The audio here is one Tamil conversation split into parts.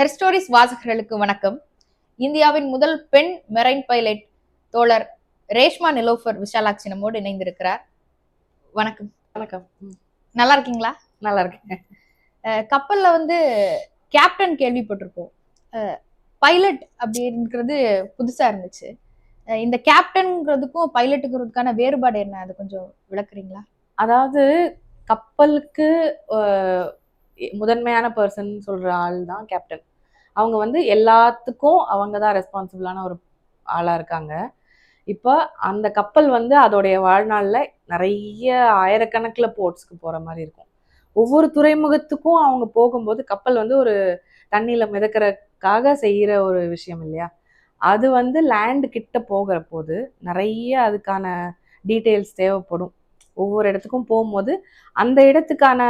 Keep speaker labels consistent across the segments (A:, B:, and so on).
A: ஹெர்ஸ்டோரிஸ் வாசகர்களுக்கு வணக்கம். இந்தியாவின் முதல் பெண் மெரைன் பைலட் தோழர் ரேஷ்மா நிலோஃபர் விஷாலாட்சி நம்மோடு இணைந்திருக்கிறார். வணக்கம்.
B: வணக்கம்.
A: நல்லா இருக்கீங்களா?
B: நல்லா இருக்கேன்.
A: கப்பல்ல கேப்டன் கேள்விப்பட்டிருப்போம். பைலட் அப்படிங்கிறது புதுசா இருந்துச்சு. இந்த கேப்டன்ங்கிறதுக்கும் பைலட்டுங்கிறதுக்கான வேறுபாடு என்ன? அது கொஞ்சம் விளக்குறீங்களா?
B: அதாவது கப்பலுக்கு முதன்மையான பர்சன் சொல்ற ஆள் தான் கேப்டன். அவங்க எல்லாத்துக்கும் அவங்க தான் ரெஸ்பான்சிபிளான ஒரு ஆளா இருக்காங்க. இப்போ அந்த கப்பல் அதோடைய வாழ்நாள்ல நிறைய ஆயிரக்கணக்கில் போர்ட்ஸ்க்கு போற மாதிரி இருக்கும். ஒவ்வொரு துறைமுகத்துக்கும் அவங்க போகும்போது கப்பல் ஒரு தண்ணியில மிதக்கிறதுக்காக செய்யற ஒரு விஷயம் இல்லையா? அது லேண்டு கிட்ட போகிற போது நிறைய அதுக்கான டீட்டெயில்ஸ் தேவைப்படும். ஒவ்வொரு இடத்துக்கும் போகும்போது அந்த இடத்துக்கான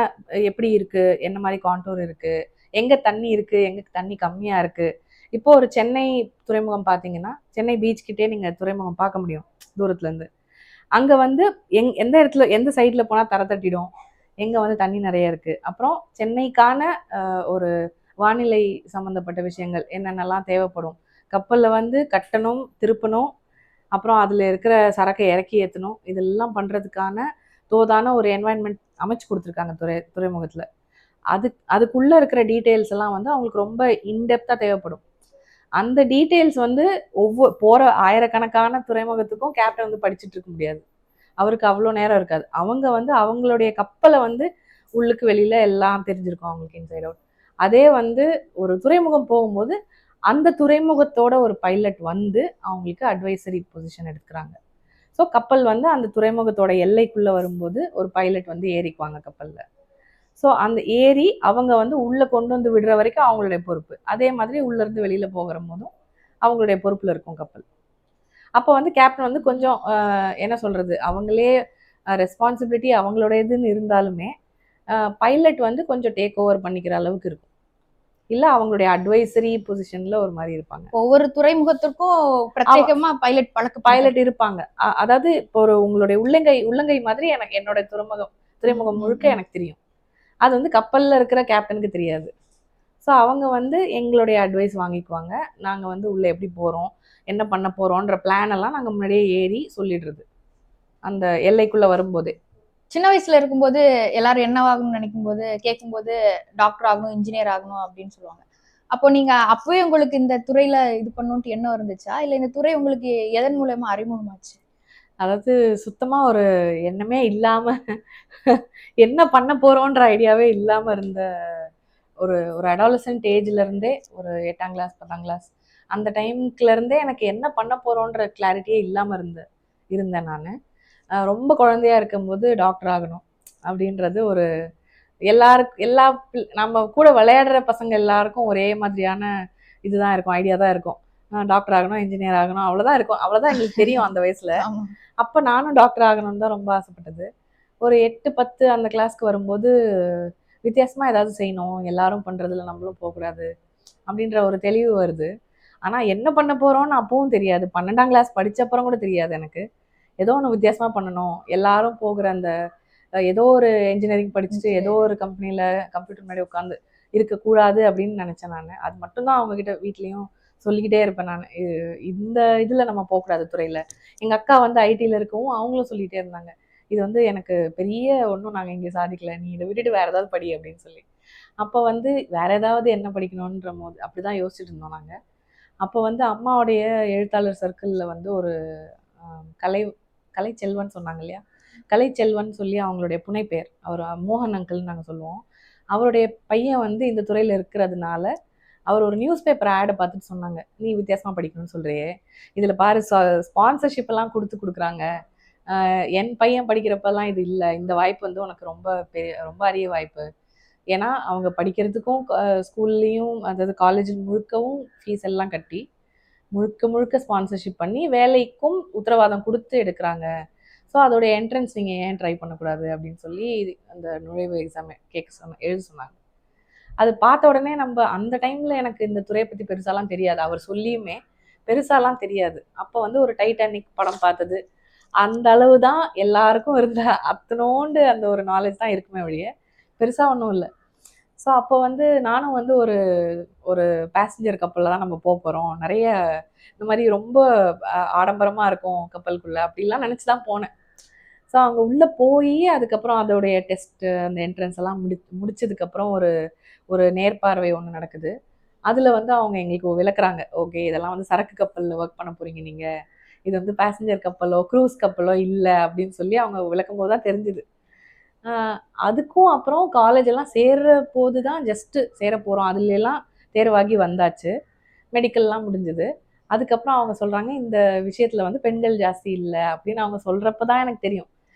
B: எப்படி இருக்கு, என்ன மாதிரி கான்டோர் இருக்கு, எங்க தண்ணி இருக்கு, எங்க தண்ணி கம்மியா இருக்கு. இப்போ ஒரு சென்னை துறைமுகம் பார்த்தீங்கன்னா, சென்னை பீச் கிட்டே நீங்க துறைமுகம் பார்க்க முடியும் தூரத்துல இருந்து. அங்க எந்த இடத்துல எந்த சைட்ல போனா தர தட்டிடும், எங்க தண்ணி நிறைய இருக்கு. அப்புறம் சென்னைக்கான ஒரு வானிலை சம்பந்தப்பட்ட விஷயங்கள் என்னென்னலாம் தேவைப்படும், கப்பல்ல கட்டணும், திருப்பணும், அப்புறம் அதுல இருக்கிற சரக்கை இறக்கி ஏற்றணும், இதெல்லாம் பண்றதுக்கான தோதான ஒரு என்வாயன்மெண்ட் அமைச்சு கொடுத்துருக்காங்க துறைமுகத்துல. அதுக்குள்ள இருக்கிற டீட்டெயில்ஸ் எல்லாம் அவங்களுக்கு ரொம்ப இன்டெப்தா தேவைப்படும். அந்த டீட்டெயில்ஸ் ஒவ்வொரு போற ஆயிரக்கணக்கான துறைமுகத்துக்கும் கேப்டன் படிச்சுட்டு இருக்க முடியாது. அவருக்கு அவ்வளோ நேரம் இருக்காது. அவங்க அவங்களுடைய கப்பலை உள்ளுக்கு வெளியில எல்லாம் தெரிஞ்சிருக்கும் அவங்களுக்கு இன்சைட் அவுட். அதே ஒரு துறைமுகம் போகும்போது அந்த துறைமுகத்தோட ஒரு பைலட் அவங்களுக்கு அட்வைசரி பொசிஷன் எடுத்துக்கிறாங்க. ஸோ கப்பல் அந்த துறைமுகத்தோட எல்லைக்குள்ள வரும்போது ஒரு பைலட் ஏறிக்குவாங்க கப்பல்ல. ஸோ அந்த ஏறி அவங்க உள்ள கொண்டு விடுற வரைக்கும் அவங்களுடைய பொறுப்பு. அதே மாதிரி உள்ள இருந்து வெளியில போகிற போதும் அவங்களுடைய பொறுப்புல இருக்கும் கப்பல். அப்போ கேப்டன் கொஞ்சம் என்ன சொல்றது, அவங்களே ரெஸ்பான்சிபிலிட்டி அவங்களுடையதுன்னு இருந்தாலுமே பைலட் கொஞ்சம் டேக் ஓவர் பண்ணிக்கிற அளவுக்கு இருக்கும். இல்ல அவங்களுடைய அட்வைசரி பொசிஷன்ல ஒரு மாதிரி இருப்பாங்க.
A: ஒவ்வொரு துறைமுகத்திற்கும் பிரத்யேகமா பைலட்
B: இருப்பாங்க. அதாவது இப்போ ஒரு உங்களுடைய உள்ளங்கை மாதிரி எனக்கு என்னோட துறைமுகம் முழுக்க எனக்கு தெரியும். அது கப்பல்ல இருக்கிற கேப்டனுக்கு தெரியாது. ஸோ அவங்க எங்களுடைய அட்வைஸ் வாங்கிக்குவாங்க. நாங்க உள்ள எப்படி போறோம், என்ன பண்ண போறோம்ன்ற பிளான் எல்லாம் நாங்க முன்னாடியே ஏறி சொல்லிடுறது அந்த எல்லைக்குள்ள வரும்போதே.
A: சின்ன வயசுல இருக்கும்போது எல்லாரும் என்னவாகணும்னு நினைக்கும் போது கேட்கும்போது டாக்டர் ஆகணும், இன்ஜினியர் ஆகணும் அப்படின்னு சொல்லுவாங்க. அப்போ நீங்க அப்பவே உங்களுக்கு இந்த துறையில இது பண்ணணும்ட்டு எண்ணம் இருந்துச்சா, இல்ல இந்த துறை உங்களுக்கு எதன் மூலமா அறிமுகமாச்சு?
B: அதாவது சுத்தமா ஒரு எண்ணமே இல்லாம என்ன பண்ண போறோன்ற ஐடியாவே இல்லாம இருந்த ஒரு ஒரு அடாலசன்ட் ஏஜ்ல இருந்தே, ஒரு 8ஆம் கிளாஸ் 10ஆம் கிளாஸ் அந்த டைம்ல இருந்தே எனக்கு என்ன பண்ண போறோன்ற கிளாரிட்டியே இல்லாம இருந்தேன் நான். ரொம்ப குழந்தையா இருக்கும்போது டாக்டர் ஆகணும் அப்படின்றது ஒரு எல்லா நம்ம கூட விளையாடுற பசங்க எல்லாருக்கும் ஒரே மாதிரியான இதுதான் இருக்கும், ஐடியா தான் இருக்கும். டாக்டர் ஆகணும், இன்ஜினியர் ஆகணும், அவ்வளோதான் இருக்கும். அவ்வளோதான் எங்களுக்கு தெரியும் அந்த வயசுல. அப்போ நானும் டாக்டர் ஆகணும்னு தான் ரொம்ப ஆசைப்பட்டது. ஒரு 8 10 அந்த கிளாஸ்க்கு வரும்போது வித்தியாசமா ஏதாவது செய்யணும், எல்லாரும் பண்றதுல நம்மளும் போகக்கூடாது அப்படின்ற ஒரு தெளிவு வருது. ஆனா என்ன பண்ண போறோம்னு அப்பவும் தெரியாது. 12ஆம் கிளாஸ் படிச்ச அப்புறம் கூட தெரியாது எனக்கு. ஏதோ ஒன்று வித்தியாசமா பண்ணணும், எல்லாரும் போகிற அந்த ஏதோ ஒரு இன்ஜினியரிங் படிச்சுட்டு ஏதோ ஒரு கம்பெனில கம்ப்யூட்டர் முன்னாடி உட்காந்து இருக்கக்கூடாது அப்படின்னு நினைச்சேன் நான். அது மட்டும்தான் அவங்க கிட்ட வீட்லயும் சொல்லிக்கிட்டே இருப்பேன் நான். இந்த இதுல நம்ம போகக்கூடாது துறையில. எங்க அக்கா ஐடில இருக்கவும் அவங்களும் சொல்லிட்டே இருந்தாங்க, இது எனக்கு பெரிய ஒன்றும் நாங்கள் இங்கே சாதிக்கல, நீ இதை விட்டுட்டு வேற ஏதாவது படி அப்படின்னு சொல்லி. அப்போ வேற ஏதாவது என்ன படிக்கணுன்ற போது அப்படிதான் யோசிச்சுட்டு இருந்தோம் நாங்கள். அப்போ அம்மாவுடைய எழுத்தாளர் சர்க்கிளில் ஒரு கலை கலைச்செல்வன் சொன்னாங்க இல்லையா, கலைச்செல்வன் சொல்லி அவங்களுடைய புனைப்பெயர், அவர் மோகன் அங்கிள்னு நாங்கள் சொல்லுவோம். அவருடைய பையன் இந்த துறையில் இருக்கிறதுனால அவர் ஒரு நியூஸ் பேப்பர் ஆடை பார்த்துட்டு சொன்னாங்க, நீ வித்தியாசமாக படிக்கணும்னு சொல்கிறியே, இதில் பாரு ஸ்பான்சர்ஷிப் எல்லாம் கொடுக்குறாங்க, என் பையன் படிக்கிறப்பெல்லாம் இது இல்லை, இந்த வாய்ப்பு உனக்கு ரொம்ப அரிய வாய்ப்பு. ஏன்னா அவங்க படிக்கிறதுக்கும் ஸ்கூல்லையும் அதாவது காலேஜ் முழுக்கவும் ஃபீஸ் எல்லாம் கட்டி முழுக்க ஸ்பான்சர்ஷிப் பண்ணி வேலைக்கும் உத்தரவாதம் கொடுத்து எடுக்கிறாங்க. ஸோ அதோடைய என்ட்ரன்ஸ் நீங்கள் ஏன் ட்ரை பண்ணக்கூடாது அப்படின்னு சொல்லி அந்த நுழைவு எக்ஸாம் எழுத சொன்னாங்க. அது பார்த்த உடனே நம்ம அந்த டைமில் எனக்கு இந்த துறையை பற்றி பெருசாலாம் தெரியாது, அவர் சொல்லியுமே பெருசாலாம் தெரியாது. அப்போ ஒரு டைட்டானிக் படம் பார்த்தது, அந்த அளவு தான் எல்லாருக்கும் இருந்த அத்தனோண்டு அந்த ஒரு நாலேஜ் தான் இருக்குமே வழிய பெருசாக ஒன்றும் இல்லை. ஸோ அப்போ வந்து நானும் வந்து ஒரு ஒரு பேசஞ்சர் கப்பலில் தான் நம்ம போக போகிறோம், நிறைய இந்த மாதிரி ரொம்ப ஆடம்பரமாக இருக்கும் கப்பலுக்குள்ளே அப்படிலாம் நினச்சி தான் போனேன். ஸோ அங்கே உள்ளே போய் அதுக்கப்புறம் அதோடைய டெஸ்ட்டு அந்த என்ட்ரன்ஸ் எல்லாம் முடிச்சதுக்கப்புறம் ஒரு ஒரு நேர்பார்வை ஒன்று நடக்குது. அதில் வந்து அவங்க எங்களுக்கு விளக்குறாங்க, ஓகே இதெல்லாம் வந்து சரக்கு கப்பலில் ஒர்க் பண்ண போகிறீங்க நீங்கள், இது வந்து பேசஞ்சர் கப்பலோ க்ரூஸ் கப்பலோ இல்லை அப்படின்னு சொல்லி அவங்க விளக்கும் போது தான் தெரிஞ்சுது. அதுக்கும் அப்புறம் காலேஜ் எல்லாம் சேர்ற போது தான் ஜஸ்ட்டு சேர போகிறோம், அதுல எல்லாம் தேர்வாகி வந்தாச்சு, மெடிக்கல்லாம் முடிஞ்சது. அதுக்கப்புறம் அவங்க சொல்கிறாங்க இந்த விஷயத்தில் வந்து பெண்கள் ஜாஸ்தி இல்லை அப்படின்னு அவங்க சொல்கிறப்ப தான் எனக்கு தெரியும்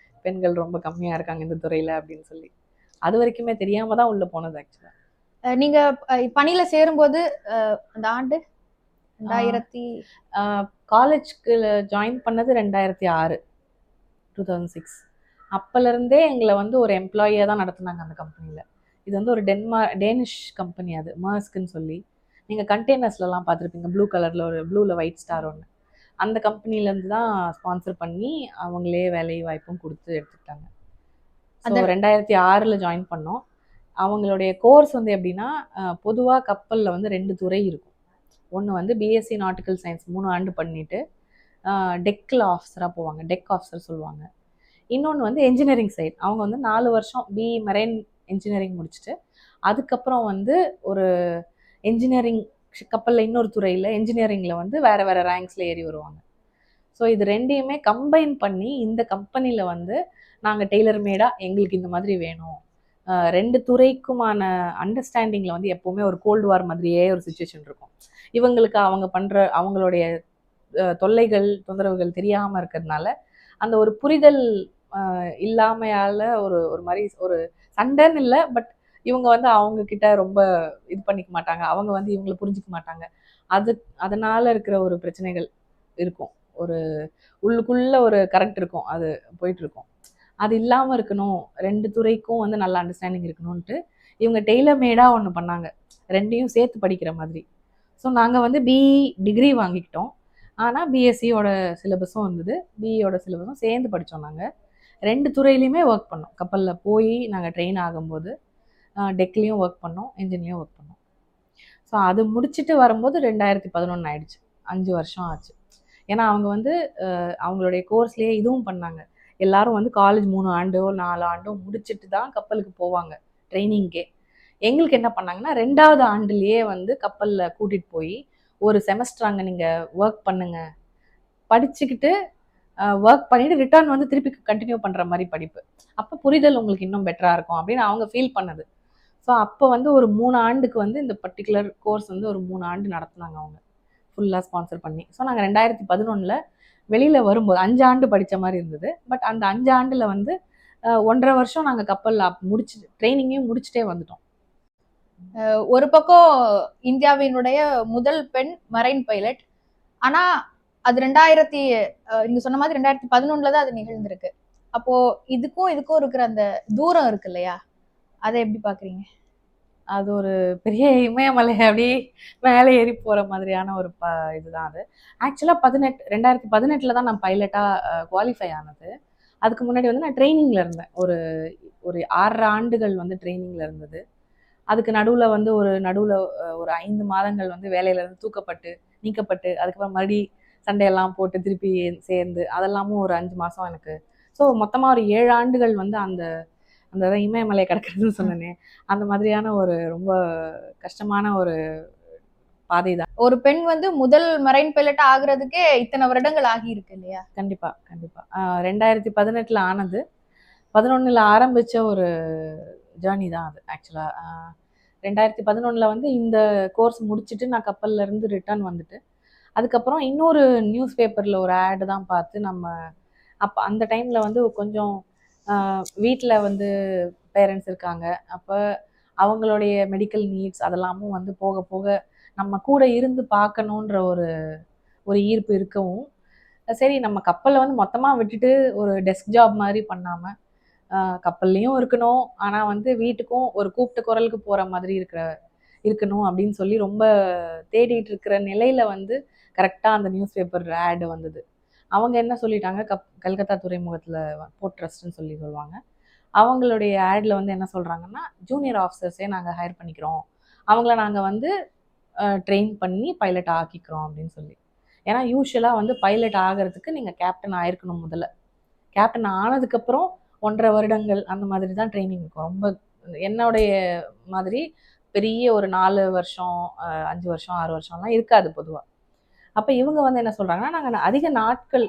B: பெண்கள் ரொம்ப கம்மியாக இருக்காங்க இந்த துறையில் அப்படின்னு சொல்லி. அது வரைக்குமே தெரியாம தான் உள்ள போனது ஆக்சுவலா.
A: நீங்க பணியில சேரும்போது அந்த ஆண்டு 2000
B: காலேஜ்க்கு ஜாயின் பண்ணது 2006 2006. அப்போலேருந்தே எங்களை வந்து ஒரு எம்ப்ளாயியாக தான் நடத்துனாங்க அந்த கம்பெனியில். இது வந்து ஒரு டேனிஷ் கம்பெனி, அது மர்ஸ்க்குன்னு சொல்லி. நீங்கள் கண்டெய்னர்ஸ்லலாம் பார்த்துருப்பீங்க, ப்ளூ கலரில் ஒரு ப்ளூவில் ஒயிட் ஸ்டார் ஒன்று. அந்த கம்பெனிலேருந்து தான் ஸ்பான்சர் பண்ணி அவங்களே வேலை வாய்ப்பும் கொடுத்து எடுத்துக்கிட்டாங்க. ஸோ 2006 ஜாயின் பண்ணோம். அவங்களுடைய கோர்ஸ் வந்து எப்படின்னா, பொதுவாக கப்பலில் வந்து 2 துறை இருக்கும். ஒன்று வந்து பிஎஸ்சி நாட்டிக்கல் சயின்ஸ் 3 ஆண்டு பண்ணிட்டு டெக்கில் ஆஃபீஸராக போவாங்க, டெக் ஆஃபீஸர் சொல்லுவாங்க. இன்னொன்று வந்து என்ஜினியரிங் சைட், அவங்க வந்து 4 வருஷம் பிஇ மெரைன் இன்ஜினியரிங் முடிச்சுட்டு அதுக்கப்புறம் வந்து ஒரு என்ஜினியரிங் கப்பலில் இன்னொரு துறையில் என்ஜினியரிங்கில் வந்து வேறு வேறு ரேங்க்ஸில் ஏறி வருவாங்க. ஸோ இது ரெண்டையுமே கம்பைன் பண்ணி இந்த கம்பெனியில் வந்து நாங்கள் டெய்லர் மேடாக எங்களுக்கு இந்த மாதிரி வேணும், 2 துறைக்குமான அண்டர்ஸ்டாண்டிங்கில் வந்து எப்போவுமே ஒரு கோல்டு வார் மாதிரியே ஒரு சுச்சுவேஷன் இருக்கும். இவங்களுக்கு அவங்க பண்ணுற அவங்களுடைய தொல்லைகள் தொந்தரவுகள் தெரியாமல் இருக்கிறதுனால அந்த ஒரு புரிதல் இல்லாமையால ஒரு ஒரு மாதிரி ஒரு சண்டைன்னு இல்லை, பட் இவங்க வந்து அவங்க கிட்ட ரொம்ப இது பண்ணிக்க மாட்டாங்க, அவங்க வந்து இவங்களை புரிஞ்சிக்க மாட்டாங்க. அதனால இருக்கிற ஒரு பிரச்சனைகள் இருக்கும், ஒரு உள்ளுக்குள்ள ஒரு கரெக்ட் இருக்கும், அது போயிட்டு இருக்கும். அது இல்லாமல் இருக்கணும், 2 துறைக்கும் வந்து நல்ல அண்டர்ஸ்டாண்டிங் இருக்கணும்ன்ட்டு இவங்க டெய்லர் மேடாக ஒன்று பண்ணாங்க, ரெண்டையும் சேர்த்து படிக்கிற மாதிரி. ஸோ நாங்கள் வந்து பிஇ டிகிரி வாங்கிக்கிட்டோம், ஆனால் பிஎஸ்சியோட சிலபஸும் இருந்தது, பிஇயோட சிலபஸும் சேர்ந்து படித்தோம். நாங்கள் 2 துறையிலையுமே ஒர்க் பண்ணோம். கப்பலில் போய் நாங்கள் ட்ரெயின் ஆகும்போது டெக்லேயும் ஒர்க் பண்ணோம், என்ஜின்லேயும் ஒர்க் பண்ணோம். ஸோ அது முடிச்சுட்டு வரும்போது 2011 ஆயிடுச்சு, 5 வருஷம் ஆச்சு. ஏன்னா அவங்க வந்து அவங்களுடைய கோர்ஸ்லேயே இதுவும் பண்ணாங்க, எல்லாரும் வந்து காலேஜ் 3 ஆண்டோ 4 ஆண்டோ முடிச்சுட்டு தான் கப்பலுக்கு போவாங்க ட்ரைனிங்கே. எங்களுக்கு என்ன பண்ணாங்கன்னா 2வது ஆண்டுலேயே வந்து கப்பலில் கூட்டிகிட்டு போய் ஒரு செமஸ்டர் அங்கே நீங்கள் ஒர்க் பண்ணுங்க, படிச்சுக்கிட்டு ஒர்க் பண்ணிட்டு ரிட்டர்ன் வந்து திருப்பி கண்டினியூ பண்ணுற மாதிரி படிப்பு, அப்போ புரிதல் உங்களுக்கு இன்னும் பெட்டராக இருக்கும் அப்படின்னு அவங்க ஃபீல் பண்ணது. ஸோ அப்போ வந்து ஒரு 3 ஆண்டுக்கு வந்து இந்த பர்டிகுலர் கோர்ஸ் வந்து ஒரு 3 ஆண்டு நடத்துனாங்க அவங்க, ஃபுல்லாக ஸ்பான்சர் பண்ணி. ஸோ நாங்கள் 2011 வெளியில் வரும்போது 5 ஆண்டு படித்த மாதிரி இருந்தது. பட் அந்த 5 ஆண்டில் வந்து 1.5 வருஷம் நாங்கள் கப்பலில் முடிச்சுட்டு ட்ரைனிங்கையும் முடிச்சுட்டே வந்துட்டோம்.
A: ஒரு பக்கம் இந்தியாவினுடைய முதல் பெண் மரைன் பைலட், ஆனா அது 2000 நீங்க சொன்ன மாதிரி 2011 தான் அது நிகழ்ந்திருக்கு. அப்போ இதுக்கும் இருக்கிற அந்த தூரம் இருக்கு இல்லையா, அதை எப்படி பாக்குறீங்க?
B: அது ஒரு பெரிய இமயமலை அப்படி மேலே ஏறி போகிற மாதிரியான ஒரு இதுதான் அது. ஆக்சுவலாக 2018 தான் நான் பைலட்டாக குவாலிஃபை ஆனது. அதுக்கு முன்னாடி வந்து நான் ட்ரைனிங்கில் இருந்தேன், ஒரு ஒரு 6 ஆண்டுகள் வந்து ட்ரைனிங்கில் இருந்தது. அதுக்கு நடுவில் வந்து ஒரு 5 மாதங்கள் வந்து வேலையிலேருந்து தூக்கப்பட்டு நீக்கப்பட்டு அதுக்கப்புறம் மறுபடி சண்டையெல்லாம் போட்டு திருப்பி சேர்ந்து அதெல்லாமும் ஒரு 5 மாதம் எனக்கு. ஸோ மொத்தமாக ஒரு 7 ஆண்டுகள் வந்து அந்த அந்த இமயமலையை கிடக்கிறதுன்னு சொன்னேனே, அந்த மாதிரியான ஒரு ரொம்ப கஷ்டமான ஒரு பாதை தான்.
A: ஒரு பெண் வந்து முதல் மரைன் பைலட் ஆகுறதுக்கே இத்தனை வருடங்கள் ஆகி இருக்கு இல்லையா?
B: கண்டிப்பா கண்டிப்பா. 2018 ஆனது, 11 ஆரம்பிச்ச ஒரு ஜேர்னி தான் அது ஆக்சுவலா. 2011 வந்து இந்த கோர்ஸ் முடிச்சுட்டு நான் கப்பல்ல இருந்து ரிட்டர்ன் வந்துட்டு அதுக்கப்புறம் இன்னொரு நியூஸ் பேப்பர்ல ஒரு ஆட் தான் பார்த்து நம்ம அப்போ அந்த டைம்ல வந்து கொஞ்சம் வீட்டில் வந்து பேரண்ட்ஸ் இருக்காங்க, அப்போ அவங்களுடைய மெடிக்கல் நீட்ஸ் அதெல்லாமும் வந்து போக போக நம்ம கூட இருந்து பார்க்கணுன்ற ஒரு ஒரு ஈர்ப்பு இருக்கவும், சரி நம்ம கப்பலில் வந்து மொத்தமாக விட்டுட்டு ஒரு டெஸ்க் ஜாப் மாதிரி பண்ணாமல் கப்பல்லையும் இருக்கணும், ஆனால் வந்து வீட்டுக்கும் ஒரு கூப்பிட்ட குரலுக்கு போகிற மாதிரி இருக்கணும் அப்படின்னு சொல்லி ரொம்ப தேடிட்டு இருக்கிற நிலையில வந்து கரெக்டாக அந்த நியூஸ் பேப்பர் ஆடு வந்தது. அவங்க என்ன சொல்லிட்டாங்க, கல்கத்தா துறைமுகத்தில் போர்ட் ட்ரஸ்ட்னு சொல்லுவாங்க, அவங்களுடைய ஆட்ல வந்து என்ன சொல்றாங்கன்னா, ஜூனியர் ஆஃபீஸர்ஸே நாங்க ஹையர் பண்ணிக்கிறோம். அவங்கள நாங்க வந்து ட்ரெயின் பண்ணி பைலட் ஆக்கிக்கிறோம் அப்படின்னு சொல்லி. ஏன்னா யூசுவலா வந்து பைலட் ஆகிறதுக்கு நீங்க கேப்டன் ஆயிருக்கணும் முதல்ல. கேப்டன் ஆனதுக்கப்புறம் 1½ வருடங்கள் அந்த மாதிரி தான் ட்ரைனிங் இருக்கும். ரொம்ப என்னுடைய மாதிரி பெரிய ஒரு 4 வருஷம், 5 வருஷம், 6 வருஷம்லாம் இருக்காது பொதுவா. அப்ப இவங்க வந்து என்ன சொல்றாங்கன்னா, நாங்க அதிக நாட்கள்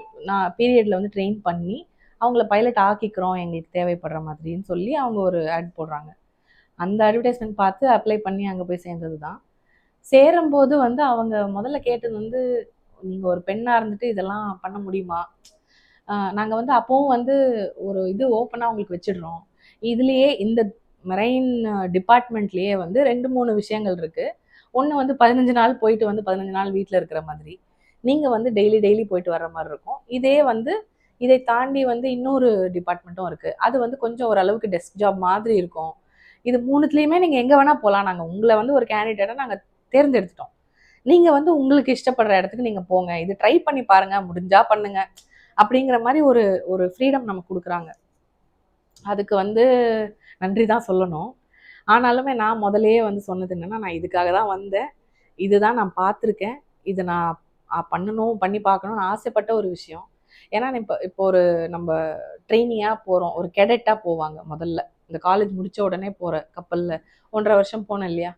B: பீரியட்ல வந்து ட்ரெயின் பண்ணி, அவங்கள பைலட் ஆக்கிக்கிறோம் எங்களுக்கு தேவைப்படுற மாதிரின்னு சொல்லி அவங்க ஒரு ஆட் போடுறாங்க. அந்த அட்வர்டைஸ்மென்ட் பார்த்து அப்ளை பண்ணி அங்க போய் சேர்ந்தது தான். சேரும்போது வந்து அவங்க முதல்ல கேட்டது வந்து, "நீங்க ஒரு பெண்ணா இருந்துட்டு இதெல்லாம் பண்ண முடியுமா? நாங்க வந்து அப்பவும் வந்து ஒரு இது ஓப்பனா உங்களுக்கு வச்சுடுறோம். இதுலயே இந்த மெரைன் டிபார்ட்மெண்ட்லயே வந்து 2, 3 விஷயங்கள் இருக்கு. ஒண்ணு வந்து 15 நாள் போயிட்டு வந்து 15 நாள் வீட்ல இருக்கிற மாதிரி. நீங்க வந்து டெய்லி டெய்லி போயிட்டு வர்ற மாரி இருக்கும். இதே வந்து இதை தாண்டி வந்து இன்னொரு டிபார்ட்மெண்ட்டும் இருக்கு. அது வந்து கொஞ்சம் ஓரளவுக்கு டெஸ்க் ஜாப் மாதிரி இருக்கும். இது 3த்துலயுமே நீங்க எங்க வேணா போலாம். நாங்க உங்கள வந்து ஒரு கேண்டிடேட்டா நாங்க தேர்ந்தெடுத்துட்டோம். நீங்க வந்து உங்களுக்கு இஷ்டப்படுற இடத்துக்கு நீங்க போங்க. இது ட்ரை பண்ணி பாருங்க. முடிஞ்சா பண்ணுங்க. அப்படிங்கிற மாரி ஒரு ஒரு ஃப்ரீடம் நமக்கு குடுக்குறாங்க. அதுக்கு வந்து நன்றி தான் சொல்லணும். ஆனாலுமே நான் முதல்லயே வந்து சொன்னது என்னன்னா, நான் இதுக்காக தான் வந்தேன். இதுதான் நான் பார்த்துருக்கேன். இத நான் பண்ணணும், பண்ணி பார்க்கணும்னு ஆசைப்பட்ட ஒரு விஷயம். ஏன்னா இப்ப இப்போ ஒரு நம்ம ட்ரெய்னியா போறோம். ஒரு கேடெட்டா போவாங்க முதல்ல. இந்த காலேஜ் முடிச்ச உடனே போற கப்பல்ல 1½ வருஷம் போனேன் இல்லையா?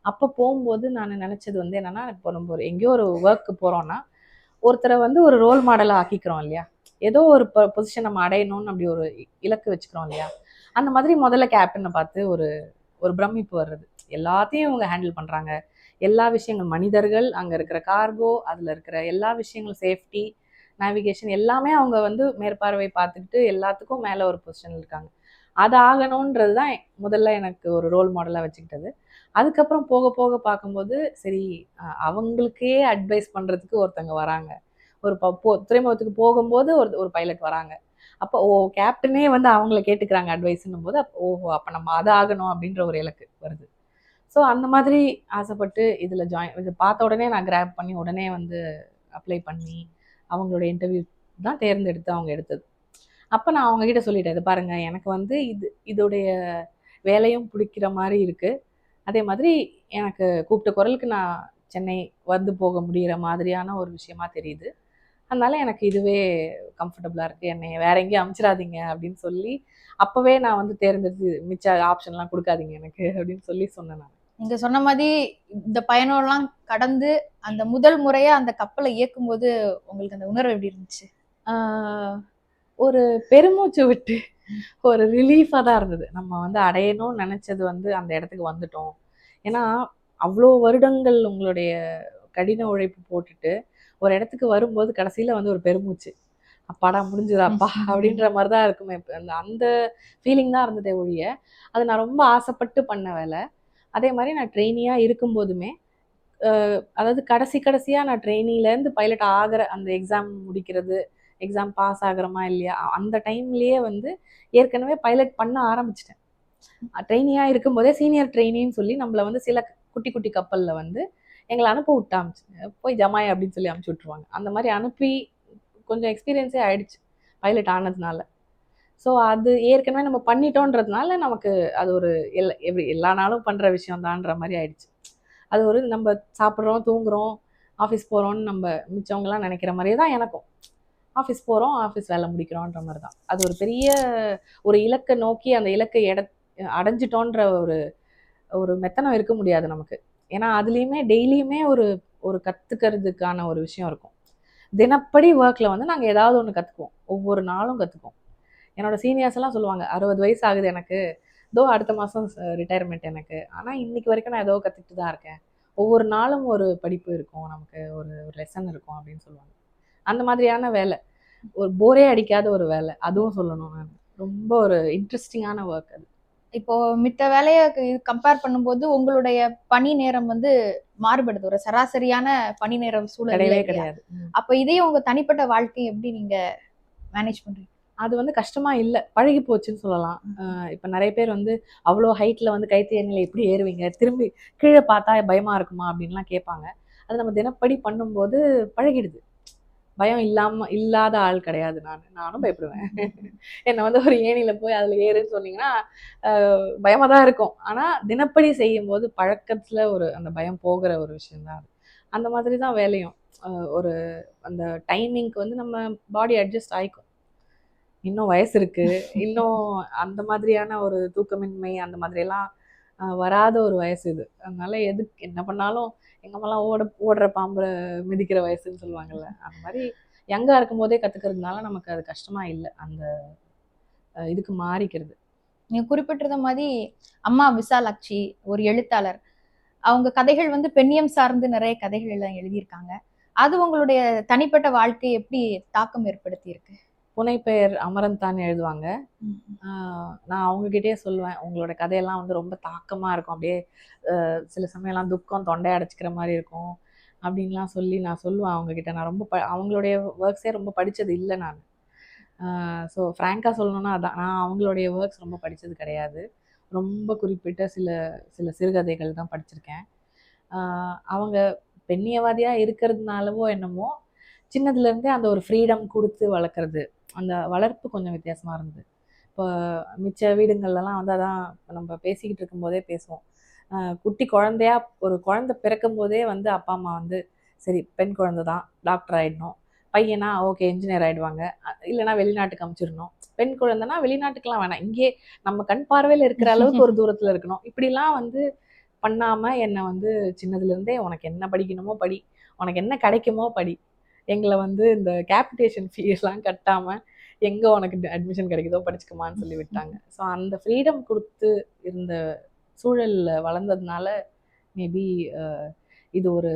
B: அப்ப போம்போது நானு நெனச்சது வந்து என்னன்னா, இப்போ நம்ம ஒரு எங்கேயோ ஒரு வொர்க்கு போறோம்னா, ஒருத்தர வந்து ஒரு ரோல் மாடலா ஆக்கிக்கிறோம் இல்லையா? ஏதோ ஒரு பொசிஷன் நம்ம அடையணும்னு அப்படி ஒரு இலக்கு வச்சுக்கிறோம் இல்லையா? அந்த மாதிரி முதல்ல கேப்டன பார்த்து ஒரு ஒரு பிரமிப்பு வருது. எல்லாத்தையும் இவங்க ஹேண்டில் பண்றாங்க. எல்லா விஷயங்கள் மனிதர்கள், அங்க இருக்கிற கார்கோ, அதுல இருக்கிற எல்லா விஷயங்களும் சேஃப்டி, நேவிகேஷன் எல்லாமே அவங்க வந்து மேற்பார்வை பார்த்துக்கிட்டு எல்லாத்துக்கும் மேல ஒரு பொசிஷன்ல இருக்காங்க. அது ஆகணுன்றது தான் முதல்ல எனக்கு ஒரு ரோல் மாடலா வச்சுக்கிட்டது. அதுக்கப்புறம் போக போக பார்க்கும்போது, சரி அவங்களுக்கே அட்வைஸ் பண்றதுக்கு ஒருத்தங்க வராங்க. ஒரு துறைமுகத்துக்கு போகும்போது ஒரு ஒரு பைலட் வராங்க. அப்போ கேப்டனே வந்து அவங்கள கேட்டுக்கிறாங்க அட்வைஸ்ன்னும்போது, ஓஹோ! அப்ப நம்ம அது ஆகணும் அப்படின்ற ஒரு இலக்கு வருது. ஸோ அந்த மாதிரி ஆசைப்பட்டு இதில இது பார்த்த உடனே நான் கிராப் பண்ணி உடனே வந்து அப்ளை பண்ணி, அவங்களோட இன்டர்வியூ தான் தேர்ந்தெடுத்து அவங்க எடுத்தது. அப்ப நான் அவங்ககிட்ட சொல்லிட்டேன். "இது பாருங்க எனக்கு வந்து இதோடைய வேலையும் பிடிக்கிற மாரி இருக்கு. அதே மாதிரி எனக்கு கூப்பிட்ட குரலுக்கு நான் சென்னை வந்து போக முடியிற மாதிரியான ஒரு விஷயமா தெரியுது. அதனால எனக்கு இதுவே கம்ஃபர்டபுளா இருக்கு. என்னைய வேற எங்கேயும் அனுப்பிச்சிடாதீங்க" அப்படின்னு சொல்லி, அப்பவே நான் வந்து தேர்ந்தெடுத்து மிச்ச ஆப்ஷன்லாம் குடுக்காதீங்க எனக்கு அப்படின்னு சொல்லி சொன்னேன் நான்.
A: நீங்க சொன்ன மாதிரி இந்த பயணம்லாம் கடந்து அந்த முதல் முறையா அந்த கப்பலை இயக்கும்போது உங்களுக்கு அந்த உணர்வு எப்படி இருந்துச்சு?
B: ஆ ஒரு பெருமூச்சு விட்டு ஒரு ரிலீஃபா தான் இருந்தது. நம்ம வந்து அடையணும்னு நெனச்சது வந்து அந்த இடத்துக்கு வந்துட்டோம். ஏன்னா, அவ்ளோ வருடங்கள் உங்களுடைய கடின உழைப்பு போட்டுட்டு, ஒரு இடத்துக்கு வரும்போது கடைசில வந்து ஒரு பெருமூச்சு. "அப்பாடா முடிஞ்சுதாப்பா" அப்படின்ற மாரி தான் இருக்குமே. அந்த அந்த ஃபீலிங் தான் இருந்ததே ஒழிய, அது நான் ரொம்ப ஆசைப்பட்டு பண்ண வேல. அதே மாரி நான் ட்ரெய்னியா இருக்கும்போதுமே, அதாவது கடைசியா நான் ட்ரெய்னிலேருந்து பைலட் ஆகுற அந்த எக்ஸாம் முடிக்கிறது, எக்ஸாம் பாஸ் ஆகுறோமா இல்லையா? அந்த டைம்லயே வந்து ஏற்கனவே பைலட் பண்ண ஆரம்பிச்சுட்டேன். ட்ரெய்னியா இருக்கும்போதே சீனியர் ட்ரெய்னின்னு சொல்லி நம்மள வந்து சில குட்டி குட்டி கப்பல்ல வந்து எங்கள அனுப்ப விட்டாங்க. போய் ஜமாய் அப்படின்னு சொல்லி அனுப்பிச்சு விட்டுருவாங்க. அந்த மாரி அனுப்பி கொஞ்சம் எக்ஸ்பீரியன்ஸே ஆயிடுச்சு. பைலட் ஆனதுனால. ஸோ அது ஏற்கனவே நம்ம பண்ணிட்டோன்றதுனால நமக்கு அது ஒரு எல்லா நாளும் பண்ற விஷயம் தான்ற மாரி ஆயிடுச்சு. அது ஒரு நம்ம சாப்பிடுறோம், தூங்குறோம், ஆஃபீஸ் போறோம்ன்னு நம்ம மிச்சவங்கலாம் நெனைக்கிற மாரியே தான் எனக்கும். ஆஃபீஸ் போறோம், ஆஃபீஸ் வேல முடிக்கிறோன்ற மாரி தான். அது ஒரு பெரிய ஒரு இலக்க நோக்கி அந்த இலக்கை அடைஞ்சிட்டோன்ற ஒரு ஒரு மெத்தனம் இருக்க முடியாது நமக்கு. ஏன்னா, அதுலயுமே டெய்லியுமே ஒரு ஒரு கத்துக்கிறதுக்கான ஒரு விஷயம் இருக்கும். தினப்படி வொர்க்ல வந்து நாங்க ஏதாவது ஒண்ணு கத்துக்குவோம். ஒவ்வொரு நாளும் கத்துக்குவோம். என்னோட சீனியர்ஸ் எல்லாம் சொல்லுவாங்க, 60 வயசு ஆகுது எனக்கு. இதோ அடுத்த மாசம் ரிட்டயர்மென்ட் எனக்கு. ஆனா, இன்னைக்கு வரைக்கும் நான் ஏதோ கத்துக்கிட்டு தான் இருக்கேன். ஒவ்வொரு நாளும் ஒரு படிப்பு இருக்கும். நமக்கு ஒரு ஒரு லெசன் இருக்கும் அப்படின்னு சொல்லுவாங்க. அந்த மாதிரியான வேலை. ஒரு போரே அடிக்காத ஒரு வேலை. அதுவும் சொல்லணும் நானு. ரொம்ப ஒரு இன்ட்ரஸ்டிங்கான வொர்க் அது.
A: இப்போ மித்த வேலைய கம்பேர் பண்ணும்போது உங்களுடைய பணி நேரம் வந்து மாறுபடுது. ஒரு சராசரியான பணி நேரம் சூழல் இல்ல
B: கிடையவே
A: இல்லையா?
B: கிடையாது.
A: அப்ப இதையும் உங்க தனிப்பட்ட வாழ்க்கைய எப்படி நீங்க மேனேஜ் பண்றீங்க?
B: அது வந்து கஷ்டமா இல்ல. பழகி போச்சுன்னு சொல்லலாம். இப்ப நெறைய பேர் வந்து அவ்ளோ ஹைட்ல வந்து கயித்து எண்ணில எப்படி ஏறுவீங்க? திரும்பி கீழ பார்த்தா பயமா இருக்குமா? அப்படின்லாம் கேட்பாங்க. அது நம்ம தினப்படி பண்ணும்போது பழகிடுது. பயம் இல்லாத ஆள் கிடையாது. நானும் பயப்படுவேன். என்னை வந்து ஒரு ஏணியில போய் அதுல ஏறுன்னு சொன்னீங்கன்னா பயமா தான் இருக்கும். ஆனா தினப்படி செய்யும்போது பழக்கத்துல அந்த பயம் போகிற ஒரு விஷயம் தான் அது. அந்த மாதிரி தான் வேலையும். ஒரு அந்த டைமிங்க்கு வந்து நம்ம பாடி அட்ஜஸ்ட் ஆயிக்கும். இன்னும் வயசு இருக்கு. இன்னும் அந்த மாதிரியான ஒரு தூக்கமின்மை அந்த மாதிரியெல்லாம் வராத ஒரு வயசு இது. அதனால என்ன பண்ணாலும் எங்க அம்மாலாம் ஓடுற பாம்பு மிதிக்கிற வயசுன்னு சொல்லுவாங்கல்ல. அந்த மாதிரி யங்கா இருக்கும்போதே கத்துக்கிறதுனால நமக்கு அது கஷ்டமா இல்ல. அந்த இதுக்கு மாறிக்கிறது.
A: நீங்க குறிப்பிட்டிருந்த மாதிரி அம்மா விசாலாட்சி ஒரு எழுத்தாளர். அவங்க கதைகள் வந்து பெண்ணியம் சார்ந்து நிறைய கதைகள் எல்லாம் எழுதியிருக்காங்க. அது உங்களுடைய தனிப்பட்ட வாழ்க்கையை எப்படி தாக்கம் ஏற்படுத்தி இருக்கு?
B: புனைப்பெயர் அமரன் தான் எழுதுவாங்க. நான் அவங்ககிட்டயே சொல்லுவேன், உங்களோட கதையெல்லாம் வந்து ரொம்ப தாக்கமா இருக்கும். அப்படியே சில சமயம்லாம் துக்கம் தொண்டைய அடைச்சிக்கிற மாதிரி இருக்கும் அப்படின்லாம் சொல்லி நான் சொல்லுவேன் அவங்ககிட்ட. நான் ரொம்ப அவங்களுடைய ஒர்க்ஸே ரொம்ப படித்தது இல்லை நான். ஸோ ஃப்ராங்காக சொல்லணும்னா அதான், நான் அவங்களுடைய ஒர்க்ஸ் ரொம்ப படித்தது கிடையாது. ரொம்ப குறிப்பிட்ட சில சில சிறுகதைகள் தான் படிச்சிருக்கேன். அவங்க பெண்ணியவாதியாக இருக்கிறதுனாலவோ என்னமோ சின்னதுலேருந்தே அந்த ஒரு ஃப்ரீடம் கொடுத்து வளர்க்குறது, அந்த வளர்ப்பு கொஞ்சம் வித்தியாசமாக இருந்தது. இப்போ மிச்ச வீடுங்கள்லாம் வந்து அதான் நம்ம பேசிக்கிட்டு இருக்கும்போதே பேசுவோம். குட்டி குழந்தையா ஒரு குழந்தை பிறக்கும் போதே வந்து அப்பா அம்மா வந்து சரி பெண் குழந்தை தான் டாக்டர் ஆகிடணும், பையனா ஓகே இன்ஜினியர் ஆகிடுவாங்க, இல்லைனா வெளிநாட்டுக்கு அமுச்சிடணும், பெண் குழந்தைனா வெளிநாட்டுக்கெலாம் வேணாம், இங்கே நம்ம கண் பார்வையில் இருக்கிற அளவுக்கு ஒரு தூரத்தில் இருக்கணும், இப்படிலாம் வந்து பண்ணாமல் என்னை வந்து சின்னதுலேருந்தே உனக்கு என்ன படிக்கணுமோ படி, உனக்கு என்ன கிடைக்குமோ படி, எங்களை வந்து இந்த கேபிட்டேஷன் ஃபீஸ்லாம் கட்டாமல் எங்கே உனக்கு அட்மிஷன் கிடைக்குதோ படிச்சுக்குமான்னு சொல்லி விட்டாங்க. ஸோ அந்த ஃப்ரீடம் கொடுத்து இருந்த சூழலில் வளர்ந்ததுனால மேபி இது ஒரு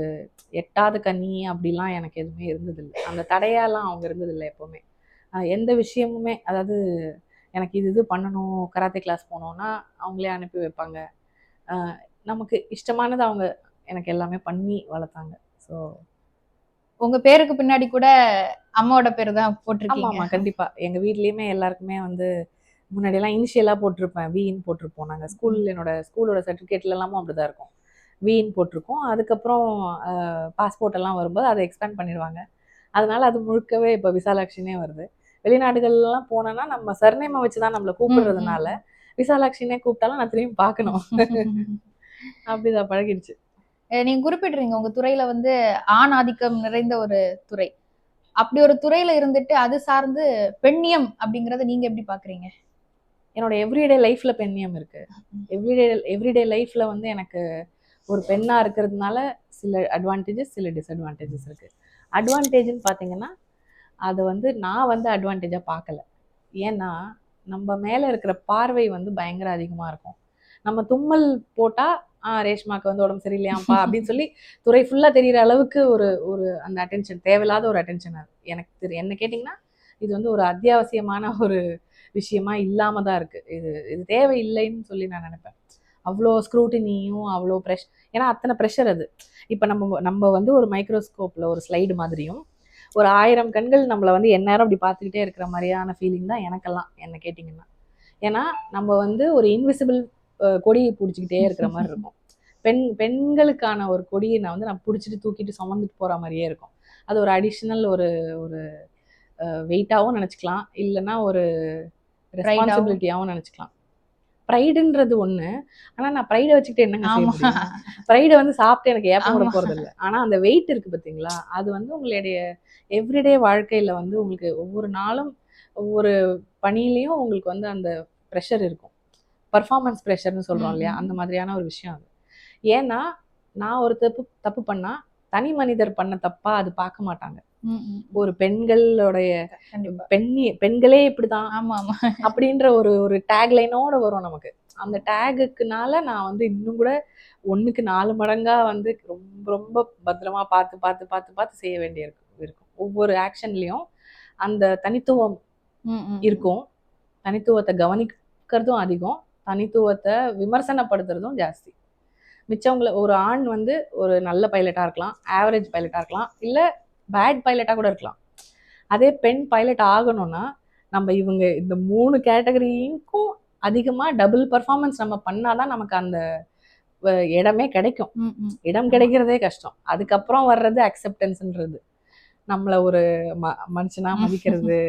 B: எட்டாவது கனி அப்படிலாம் எனக்கு எதுவுமே இருந்ததில்லை. அந்த தடையாலாம் அவங்க இருந்ததில்லை எப்போவுமே. எந்த விஷயமுமே, அதாவது எனக்கு இது பண்ணணும், கராத்தே கிளாஸ் போனோன்னா அவங்களே அனுப்பி வைப்பாங்க. நமக்கு இஷ்டமானது அவங்க எனக்கு எல்லாமே பண்ணி வளர்த்தாங்க. ஸோ
A: உங்க பேருக்கு பின்னாடி கூட அம்மாவோட பேர் தான் போட்டிருக்கீங்க.
B: ஆமாம் கண்டிப்பாக. எங்கள் வீட்லேயுமே எல்லாருக்குமே வந்து முன்னாடியெல்லாம் இனிஷியலாக போட்டிருப்பேன், வீன்னு போட்டிருப்போம். நாங்கள் என்னோட ஸ்கூலோட சர்டிஃபிகேட்ல எல்லாமும் அப்படி தான் இருக்கும், வீன்னு போட்டிருக்கோம். அதுக்கப்புறம் பாஸ்போர்ட் எல்லாம் வரும்போது அதை எக்ஸ்பேண்ட் பண்ணிடுவாங்க. அதனால அது முழுக்கவே இப்போ விசாலாட்சினே வருது. வெளிநாடுகள்லாம் போனோன்னா நம்ம சர்நேமை வச்சு தான் நம்மளை கூப்பிடுறதுனால விசாலாட்சினே கூப்பிட்டாலும் நான் திரும்பி பார்க்கணும். அப்படிதான் பழகிடுச்சு.
A: நீங்க குறிப்பிடுறீங்க உங்க துறையில வந்து ஆண் ஆதிக்கம் நிறைந்த ஒரு துறை. அப்படி ஒரு துறையில இருந்துட்டு அது சார்ந்து பெண்ணியம் அப்படிங்கறத நீங்க எப்படி பாக்குறீங்க?
B: என்னோட எவ்ரிடே லைஃப்ல பெண்ணியம் இருக்கு. எவ்ரிடே லைஃப்ல வந்து எனக்கு ஒரு பெண்ணா இருக்கிறதுனால சில அட்வான்டேஜஸ், சில டிஸ்அட்வான்டேஜஸ் இருக்கு. அட்வான்டேஜ்னு பார்த்தீங்கன்னா அது வந்து நான் வந்து அட்வான்டேஜாக பார்க்கல. ஏன்னா நம்ம மேலே இருக்கிற பார்வை வந்து பயங்கர அதிகமாக இருக்கும். நம்ம தும்மல் போட்டால் ரேஷ்மாக்கு வந்து உடம்பு சரியில்லையாம்ப்பா அப்படின்னு சொல்லி துறை ஃபுல்லாக தெரிகிற அளவுக்கு ஒரு ஒரு அந்த அட்டென்ஷன், தேவையில்லாத ஒரு அட்டென்ஷன். அது எனக்கு என்ன கேட்டிங்கன்னா இது வந்து ஒரு அத்தியாவசியமான ஒரு விஷயமா இல்லாமல் தான் இருக்குது. இது தேவையில்லைன்னு சொல்லி நான் நினைப்பேன். அவ்வளோ ஸ்க்ரூட்டினியும் அவ்வளோ ஏன்னா அத்தனை ப்ரெஷர் அது. இப்போ நம்ம வந்து ஒரு மைக்ரோஸ்கோப்பில் ஒரு ஸ்லைடு மாதிரியும் ஒரு 1000 கண்கள் நம்மளை வந்து எந்நேரம் அப்படி பார்த்துக்கிட்டே இருக்கிற மாதிரியான ஃபீலிங் தான் எனக்கெல்லாம், என்ன கேட்டிங்கன்னா. ஏன்னா நம்ம வந்து ஒரு இன்விசிபிள் கொடியை பிடிச்சிக்கிட்டே இருக்கிற மாதிரி இருக்கும். பெண்களுக்கான ஒரு கொடியை நான் பிடிச்சிட்டு தூக்கிட்டு சுமந்துட்டு போகிற மாதிரியே இருக்கும். அது ஒரு அடிஷ்னல் ஒரு ஒரு வெயிட்டாகவும் நினச்சிக்கலாம், இல்லைன்னா ஒரு ரெஸ்பான்சிபிலிட்டியாகவும் நினச்சிக்கலாம். ப்ரைடுன்றது ஒன்று, ஆனால் நான் ப்ரைடை வச்சுக்கிட்டு என்னங்க செய்ய முடியும்? ப்ரைடை வந்து சாப்பிட்டு எனக்கு ஏப்பம் கூட போகிறது இல்லை. ஆனால் அந்த வெயிட் இருக்குது பார்த்தீங்களா, அது வந்து உங்களுடைய எவ்ரிடே வாழ்க்கையில் வந்து உங்களுக்கு ஒவ்வொரு நாளும் ஒவ்வொரு பணியிலையும் உங்களுக்கு வந்து அந்த ப்ரெஷர் இருக்கும். பர்ஃபார்மன்ஸ் ப்ரெஷர்னு சொல்கிறோம் இல்லையா, அந்த மாதிரியான ஒரு விஷயம் அது. ஏன்னா நான் ஒரு தப்பு பண்ணால் தனி மனிதர் பண்ண தப்பா அது பார்க்க மாட்டாங்க. ஒரு பெண்களுடைய பெண்களே இப்படிதான் அப்படின்ற ஒரு ஒரு டேக்லைனோட வரும் நமக்கு. அந்த டேகுக்குனால நான் வந்து இன்னும் கூட 1க்கு 4 மடங்கா வந்து ரொம்ப ரொம்ப பத்திரமா பார்த்து பார்த்து பார்த்து பார்த்து செய்ய வேண்டிய இருக்கும். ஒவ்வொரு ஆக்ஷன்லயும் அந்த தனித்துவம் இருக்கும். தனித்துவத்தை கவனிக்கிறதும் அதிகம், தனித்துவத்தை விமர்சனப்படுத்துறதும் ஜாஸ்தி. மிச்சவங்களை ஒரு ஆண் வந்து ஒரு நல்ல பைலட்டா இருக்கலாம், ஆவரேஜ் பைலட்டா இருக்கலாம், இல்ல பேட் பைலட்டா கூட இருக்கலாம். அதே பெண் பைலட் ஆகணும்னா நம்ம இவங்க இந்த 3 கேட்டகரிக்கும் அதிகமா டபுள் பர்ஃபார்மன்ஸ் நம்ம பண்ணாதான் நமக்கு அந்த இடமே கிடைக்கும். இடம் கிடைக்கிறதே கஷ்டம். அதுக்கப்புறம் வர்றது அக்செப்டன்ஸ்ன்றது. நம்மள ஒரு மனுஷனா மதிக்கிறது,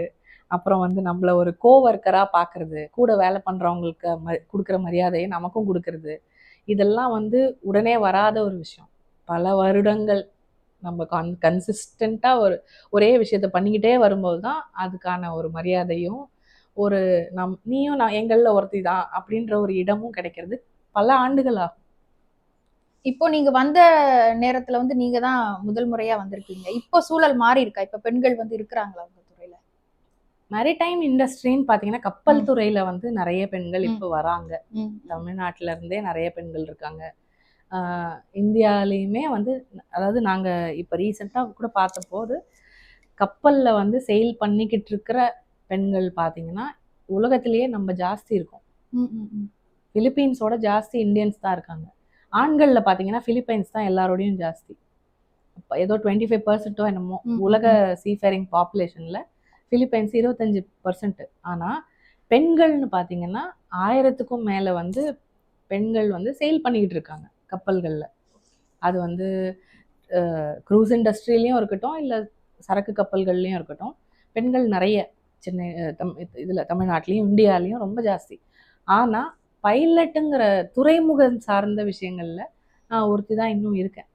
B: அப்புறம் வந்து நம்மள ஒரு கோவர்க்கரா பாக்குறது, கூட வேலை பண்றவங்களுக்கு கொடுக்குற மரியாதையை நமக்கும் கொடுக்கறது, இதெல்லாம் வந்து உடனே வராத ஒரு விஷயம். பல வருடங்கள் நம்ம கன்சிஸ்டண்டா ஒரே விஷயத்த பண்ணிக்கிட்டே வரும்போது தான் அதுக்கான ஒரு மரியாதையும், ஒரு நீயும் நான் எங்கள்ல ஒருத்தி தான் அப்படின்ற ஒரு இடமும் கிடைக்கிறது பல ஆண்டுகள் ஆகும்.
A: இப்போ நீங்க வந்த நேரத்துல வந்து நீங்க தான் முதல் முறையா வந்திருக்கீங்க. இப்போ சூழல் மாறி இருக்கா? இப்ப பெண்கள் வந்து இருக்கிறாங்களா உங்க துறையில?
B: மேரிடைம் இண்டஸ்ட்ரின்னு பாத்தீங்கன்னா கப்பல் துறையில வந்து நிறைய பெண்கள் இப்போ வராங்க. தமிழ்நாட்டுல இருந்தே நிறைய பெண்கள் இருக்காங்க. இந்தியாலையுமே வந்து, அதாவது நாங்க இப்ப ரீசெண்டா கூட பார்த்த போது கப்பல்ல வந்து செயில் பண்ணிக்கிட்டு இருக்கிற பெண்கள் பாத்தீங்கன்னா உலகத்திலேயே நம்ம ஜாஸ்தி இருக்கோம். பிலிப்பீன்ஸோட ஜாஸ்தி இந்தியன்ஸ் தான் இருக்காங்க. ஆண்கள்ல பாத்தீங்கன்னா பிலிப்பைன்ஸ் தான் எல்லாரோடையும் ஜாஸ்தி. ஏதோ 25% என்னமோ உலக சீஃபேரிங் பாப்புலேஷன்ல பிலிப்பைன்ஸ் 25%. ஆனா பெண்கள்னு பாத்தீங்கன்னா 1000க்கும் மேல வந்து பெண்கள் வந்து சேல் பண்ணிக்கிட்டு இருக்காங்க கப்பல்கள்ல. அது வந்து க்ரூஸ் இண்டஸ்ட்ரியிலையும் இருக்கட்டும், இல்லை சரக்கு கப்பல்கள்லையும் இருக்கட்டும், பெண்கள் நிறைய சென்னை இதில் தமிழ்நாட்டிலையும் இந்தியாலையும் ரொம்ப ஜாஸ்தி. ஆனால் பைலட்டுங்கிற துறைமுகம் சார்ந்த விஷயங்கள்ல நான் ஒருத்தி தான் இன்னும் இருக்கேன்.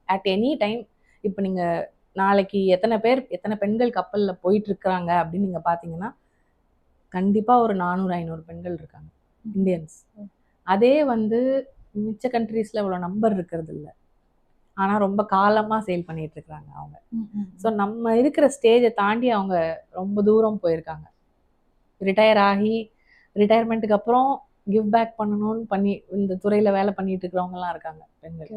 B: அட் எனி டைம் இப்போ நீங்கள் நாளைக்கு எத்தனை பெண்கள் கப்பலில் போயிட்டு இருக்கிறாங்க அப்படின்னு நீங்கள் பார்த்தீங்கன்னா கண்டிப்பாக ஒரு 400-500 பெண்கள் இருக்காங்க இந்தியன்ஸ். அதே வந்து மிச்ச கண்ட்ரீஸில் இவ்வளோ நம்பர் இருக்கிறது இல்லை. ஆனால் ரொம்ப காலமாக சேல் பண்ணிட்டு இருக்கிறாங்க அவங்க. ஸோ நம்ம இருக்கிற ஸ்டேஜை தாண்டி அவங்க ரொம்ப தூரம் போயிருக்காங்க. ரிட்டையர்மெண்ட்டுக்கு அப்புறம் கிவ் பேக் பண்ணணும்னு இந்த துறையில் வேலை பண்ணிட்டு இருக்கிறவங்கலாம் இருக்காங்க பெண்கள்.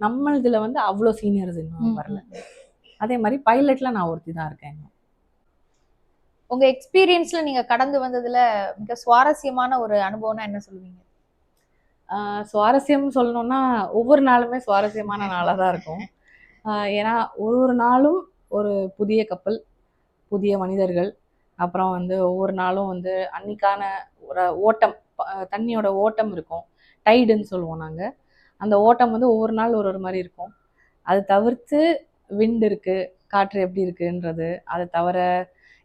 B: நம்ம இதில் வந்து அவ்வளோ சீனியர்ஸ் இன்னும் வரல. அதே மாதிரி பைலட்டில் நான் ஒருத்தி தான் இருக்கேன்.
A: உங்க எக்ஸ்பீரியன்ஸ்ல நீங்க கடந்து வந்ததுல மிக சுவாரஸ்யமான ஒரு அனுபவம்னா என்ன சொல்லுவீங்க?
B: சுவாரஸ்யம் சொல்லணும்னா ஒவ்வொரு நாளுமே சுவாரஸ்யமான நாளாக தான் இருக்கும். ஏன்னா ஒரு நாளும் ஒரு புதிய கப்பல், புதிய மனிதர்கள், அப்புறம் வந்து ஒவ்வொரு நாளும் வந்து அன்னைக்கான ஒரு ஓட்டம், தண்ணியோட ஓட்டம் இருக்கும், டைடுன்னு சொல்லுவோம் நாங்கள். அந்த ஓட்டம் வந்து ஒவ்வொரு நாள் ஒரு மாதிரி இருக்கும். அது தவிர்த்து விண்ட் இருக்குது, காற்று எப்படி இருக்குன்றது, அதை தவிர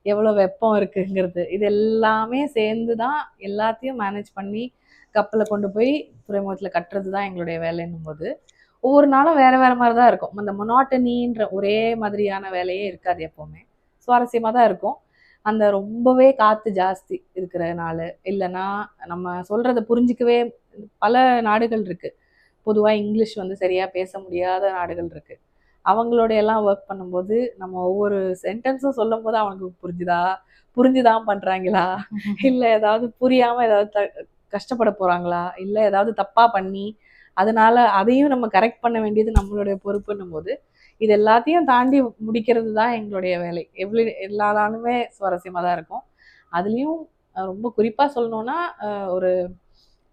B: எவ்வளோ வெப்பம் இருக்குங்கிறது, இது எல்லாமே சேர்ந்து தான் எல்லாத்தையும் மேனேஜ் பண்ணி கப்பலை கொண்டு போய் துறைமுகத்தில் கட்டுறது தான் எங்களுடைய வேலைன்னும் போது ஒவ்வொரு நாளும் வேற வேற மாதிரி தான் இருக்கும். அந்த மொனாட்டனின்ற ஒரே மாதிரியான வேலையே இருக்காது. எப்போவுமே சுவாரஸ்யமாக தான் இருக்கும். அந்த ரொம்பவே காற்று ஜாஸ்தி இருக்கிற நாள், இல்லைன்னா நம்ம சொல்கிறத புரிஞ்சிக்கவே பல நாடுகள் இருக்குது. பொதுவாக இங்கிலீஷ் வந்து சரியாக பேச முடியாத நாடுகள் இருக்குது. அவங்களோட எல்லாம் ஒர்க் பண்ணும்போது நம்ம ஒவ்வொரு சென்டென்ஸும் சொல்லும் போது அவங்களுக்கு புரிஞ்சுதான் பண்ணுறாங்களா, இல்லை ஏதாவது புரியாமல் ஏதாவது கஷ்டப்பட போகிறாங்களா, இல்லை ஏதாவது தப்பாக பண்ணி அதனால அதையும் நம்ம கரெக்ட் பண்ண வேண்டியது நம்மளுடைய பொறுப்புன்னும் போது இது எல்லாத்தையும் தாண்டி முடிக்கிறது தான் எங்களுடைய வேலை. எல்லா நாளுமே சுவாரஸ்யமாக தான் இருக்கும். அதுலேயும் ரொம்ப குறிப்பாக சொல்லணும்னா ஒரு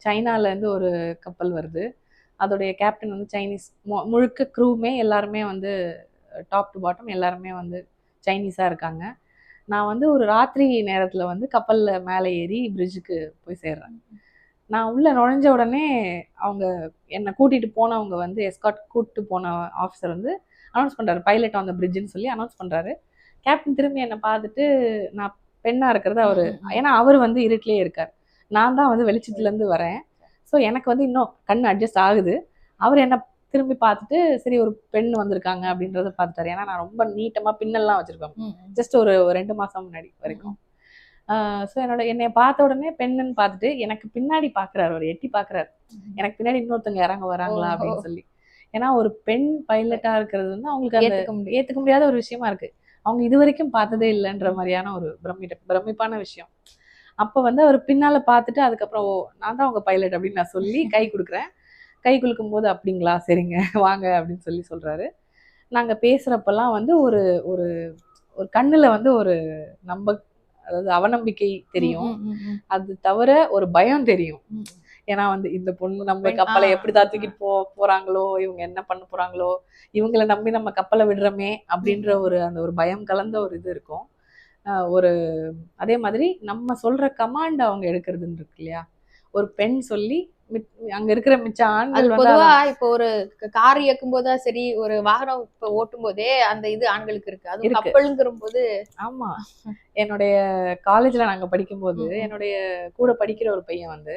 B: சைனாலேருந்து ஒரு கப்பல் வருது. அதோடைய கேப்டன் வந்து சைனீஸ். முழுக்க க்ரூமே எல்லாருமே வந்து டாப் டு பாட்டம் எல்லாருமே வந்து சைனீஸாக இருக்காங்க. நான் வந்து ஒரு ராத்திரி நேரத்தில் வந்து கப்பலில் மேலே ஏறி பிரிட்ஜுக்கு போய் சேர்றேன். நான் உள்ளே நுழைஞ்ச உடனே அவங்க என்னை கூட்டிகிட்டு போனவங்க வந்து எஸ்கார்ட் கூப்பிட்டு போன ஆஃபீஸர் வந்து அனௌன்ஸ் பண்ணுறாரு, பைலட் ஆன் த பிரிட்ஜுன்னு சொல்லி அனௌன்ஸ் பண்ணுறாரு. கேப்டன் திரும்பி என்னை பார்த்துட்டு, நான் பெண்ணாக இருக்கிறது அவர், ஏன்னா அவர் வந்து இருட்டிலே இருக்கார், நான் தான் வந்து வெளிச்சத்துலேருந்து வரேன். ஸோ எனக்கு வந்து இன்னும் கண் அட்ஜஸ்ட் ஆகுது. அவர் என்னை திரும்பி பார்த்துட்டு சரி ஒரு பெண் வந்திருக்காங்க அப்படின்றத பார்த்துட்டாரு. ஏன்னா நான் ரொம்ப நீட்டமாக பின்னல்லாம் வச்சுருப்பேன், ஜஸ்ட் ஒரு 2 மாதம் முன்னாடி வரைக்கும். ஸோ என்னைய பார்த்த உடனே பெண்ணுன்னு பார்த்துட்டு எனக்கு பின்னாடி பார்க்குறாரு, அவர் எட்டி பார்க்குறாரு, எனக்கு பின்னாடி இன்னொருத்தவங்க இறங்க வராங்களா அப்படின்னு சொல்லி. ஏன்னா ஒரு பெண் பைலட்டாக இருக்கிறது வந்து அவங்களுக்கு அந்த ஏற்றுக்க முடியாத ஒரு விஷயமா இருக்குது. அவங்க இது வரைக்கும் பார்த்ததே இல்லைன்ற மாதிரியான ஒரு பிரமிப்பான விஷயம். அப்போ வந்து அவர் பின்னால் பார்த்துட்டு அதுக்கப்புறம் ஓ நான் தான் உங்கள் பைலட் அப்படின்னு நான் சொல்லி கை கொடுக்குறேன். கை குலுக்கும் போது அப்படிங்களா சரிங்க வாங்க அப்படின்னு சொல்லி சொல்கிறாரு. நாங்கள் பேசுகிறப்பெல்லாம் வந்து ஒரு ஒரு ஒரு கண்ணில் வந்து ஒரு அதாவது அவநம்பிக்கை தெரியும். அது தவிர ஒரு பயம் தெரியும். ஏன்னா வந்து இந்த பொண்ணு நம்ம கப்பலை எப்படிதான் தூக்கிட்டு போறாங்களோ, இவங்க என்ன பண்ண போறாங்களோ, இவங்களை நம்பி நம்ம கப்பலை விடுறோமே அப்படின்ற அந்த ஒரு பயம் கலந்த ஒரு இது இருக்கும். அதே மாதிரி நம்ம சொல்ற கமாண்ட் அவங்க எடுக்கிறதுன்னு இருக்கு இல்லையா, ஒரு பெண் சொல்லி அங்க இருக்கிற மிச்ச
A: அது
B: ஆண்கள் வந்து
A: பொதுவா இப்போ ஒரு கார் இயக்கும் போதா சரி, ஒரு வாகனம் இப்ப ஓட்டும் போதே அந்த இது ஆண்களுக்கு இருக்கு. அதுவும்
B: இருக்கு.
A: கப்பல்ங்கிற போது
B: ஆமா. என்னுடைய காலேஜ்ல நாங்க படிக்கும்போது
A: ம், ம்.
B: என்னுடைய கூட படிக்கிற ஒரு பையன் வந்து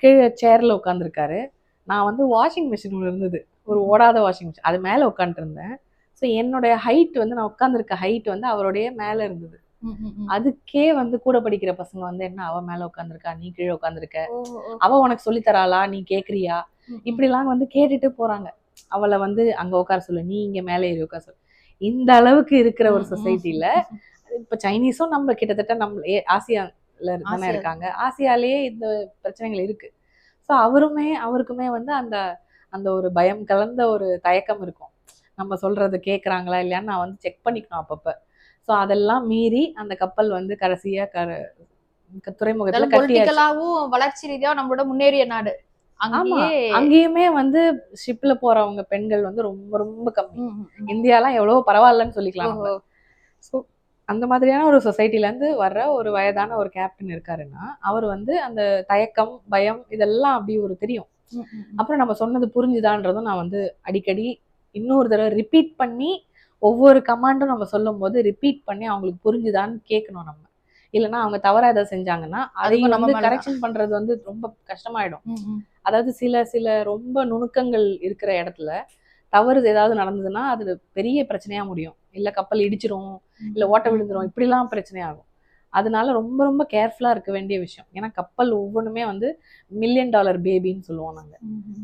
B: கீழே சேர்ல உட்காந்துருக்காரு. நான் வந்து வாஷிங் மிஷின் இருந்தது, ஒரு ஓடாத வாஷிங் மிஷின், அது மேல உட்காந்துட்டு இருந்தேன். ஸோ என்னுடைய ஹைட் வந்து நான் உட்காந்துருக்க ஹைட் வந்து அவருடைய மேல இருந்தது.
A: ம், ம், ம்.
B: அதுக்கே வந்து கூட படிக்கிற பசங்க வந்து என்ன அவ மேல உட்காந்துருக்கா, நீ கீழே உட்காந்துருக்க,
A: ஓ, ஓ.
B: அவ உனக்கு சொல்லி தராளா, நீ கேக்குறியா,
A: ம், ம்.
B: இப்படிலாம் வந்து கேட்டுட்டு போறாங்க. அவளை வந்து அங்க உட்கார சொல்லு, நீ இங்க மேலே ஏறி உட்கார சொல்லு. இந்த அளவுக்கு இருக்கிற ஒரு
A: ம்,
B: சொசைட்டில
A: ம்.
B: இப்ப சைனீஸும் நம்ம கிட்டத்தட்ட நம்ம ஆசியால தானே
A: ஆசியா.
B: இருக்காங்க. ஆசியாலேயே இந்த பிரச்சனைகள் இருக்கு. ஸோ அவருக்குமே வந்து அந்த அந்த ஒரு பயம் கலந்த ஒரு தயக்கம் இருக்கும். நம்ம சொல்றது கேட்குறாங்களா இல்லையான்னு நான் வந்து செக் பண்ணிக்கணும் அப்பப்ப. ஸோ அதெல்லாம் மீறி அந்த கப்பல் வந்து கடைசியா துறைமுகத்துல
A: இருந்தாலும்
B: கட்டியாச்சு.
A: பொலிட்டிக்கலாவும் வளர்ச்சி ரீதியா நம்மளோட முன்னேறிய நாடு.
B: ஆமா.
A: அங்கேயே
B: அங்கேயுமே வந்து ஷிப்ல போறவங்க பெண்கள் வந்து ரொம்ப ரொம்ப கம்மி.
A: ம், ம், ம்.
B: இந்தியாலாம் எவ்வளவோ பரவாயில்லன்னு சொல்லிக்கலாம் நம்ம.
A: ஓஹோ.
B: ஸோ அந்த மாதிரியான ஒரு சொசைட்டிலேருந்து வர்ற ஒரு வயதான ஒரு கேப்டன் இருக்காருன்னா, அவர் வந்து அந்த தயக்கம், பயம் இதெல்லாம் அப்படி ஒரு தெரியும்.
A: ம், ம், ம்.
B: அப்புறம் நம்ம சொன்னது புரிஞ்சுதான்றதும் நான் வந்து அடிக்கடி இன்னொரு தடவை ரிப்பீட் பண்ணி, ஒவ்வொரு கமாண்டும் நம்ம சொல்லும்போது ரிப்பீட் பண்ணி அவங்களுக்கு புரிஞ்சுதான்னு கேட்கணும் நம்ம. இல்லைன்னா அவங்க தவறா ஏதாவது செஞ்சாங்கன்னா, அதை
A: அதுக்கும் நம்ம
B: வந்து
A: மேலதான்.
B: கரெக்ஷன் பண்றது வந்து ரொம்ப கஷ்டமாயிடும்.
A: ம், ம்.
B: அதாவது சில சில ரொம்ப நுணுக்கங்கள் இருக்கிற இடத்துல தவறு ஏதாவது நடந்ததுன்னா, அது பெரிய பிரச்சனையா முடியும். இல்ல கப்பல் இடிச்சிரும், இல்ல ஓட்ட விழுந்துரும், இப்படிலாம் பிரச்சனையாகும். அதனால ரொம்ப ரொம்ப கேர்ஃபுல்லா இருக்க வேண்டிய விஷயம். ஏன்னா கப்பல் ஒவ்வொன்றுமே வந்து மில்லியன் டாலர் பேபின்னு சொல்லுவோம் நாங்க.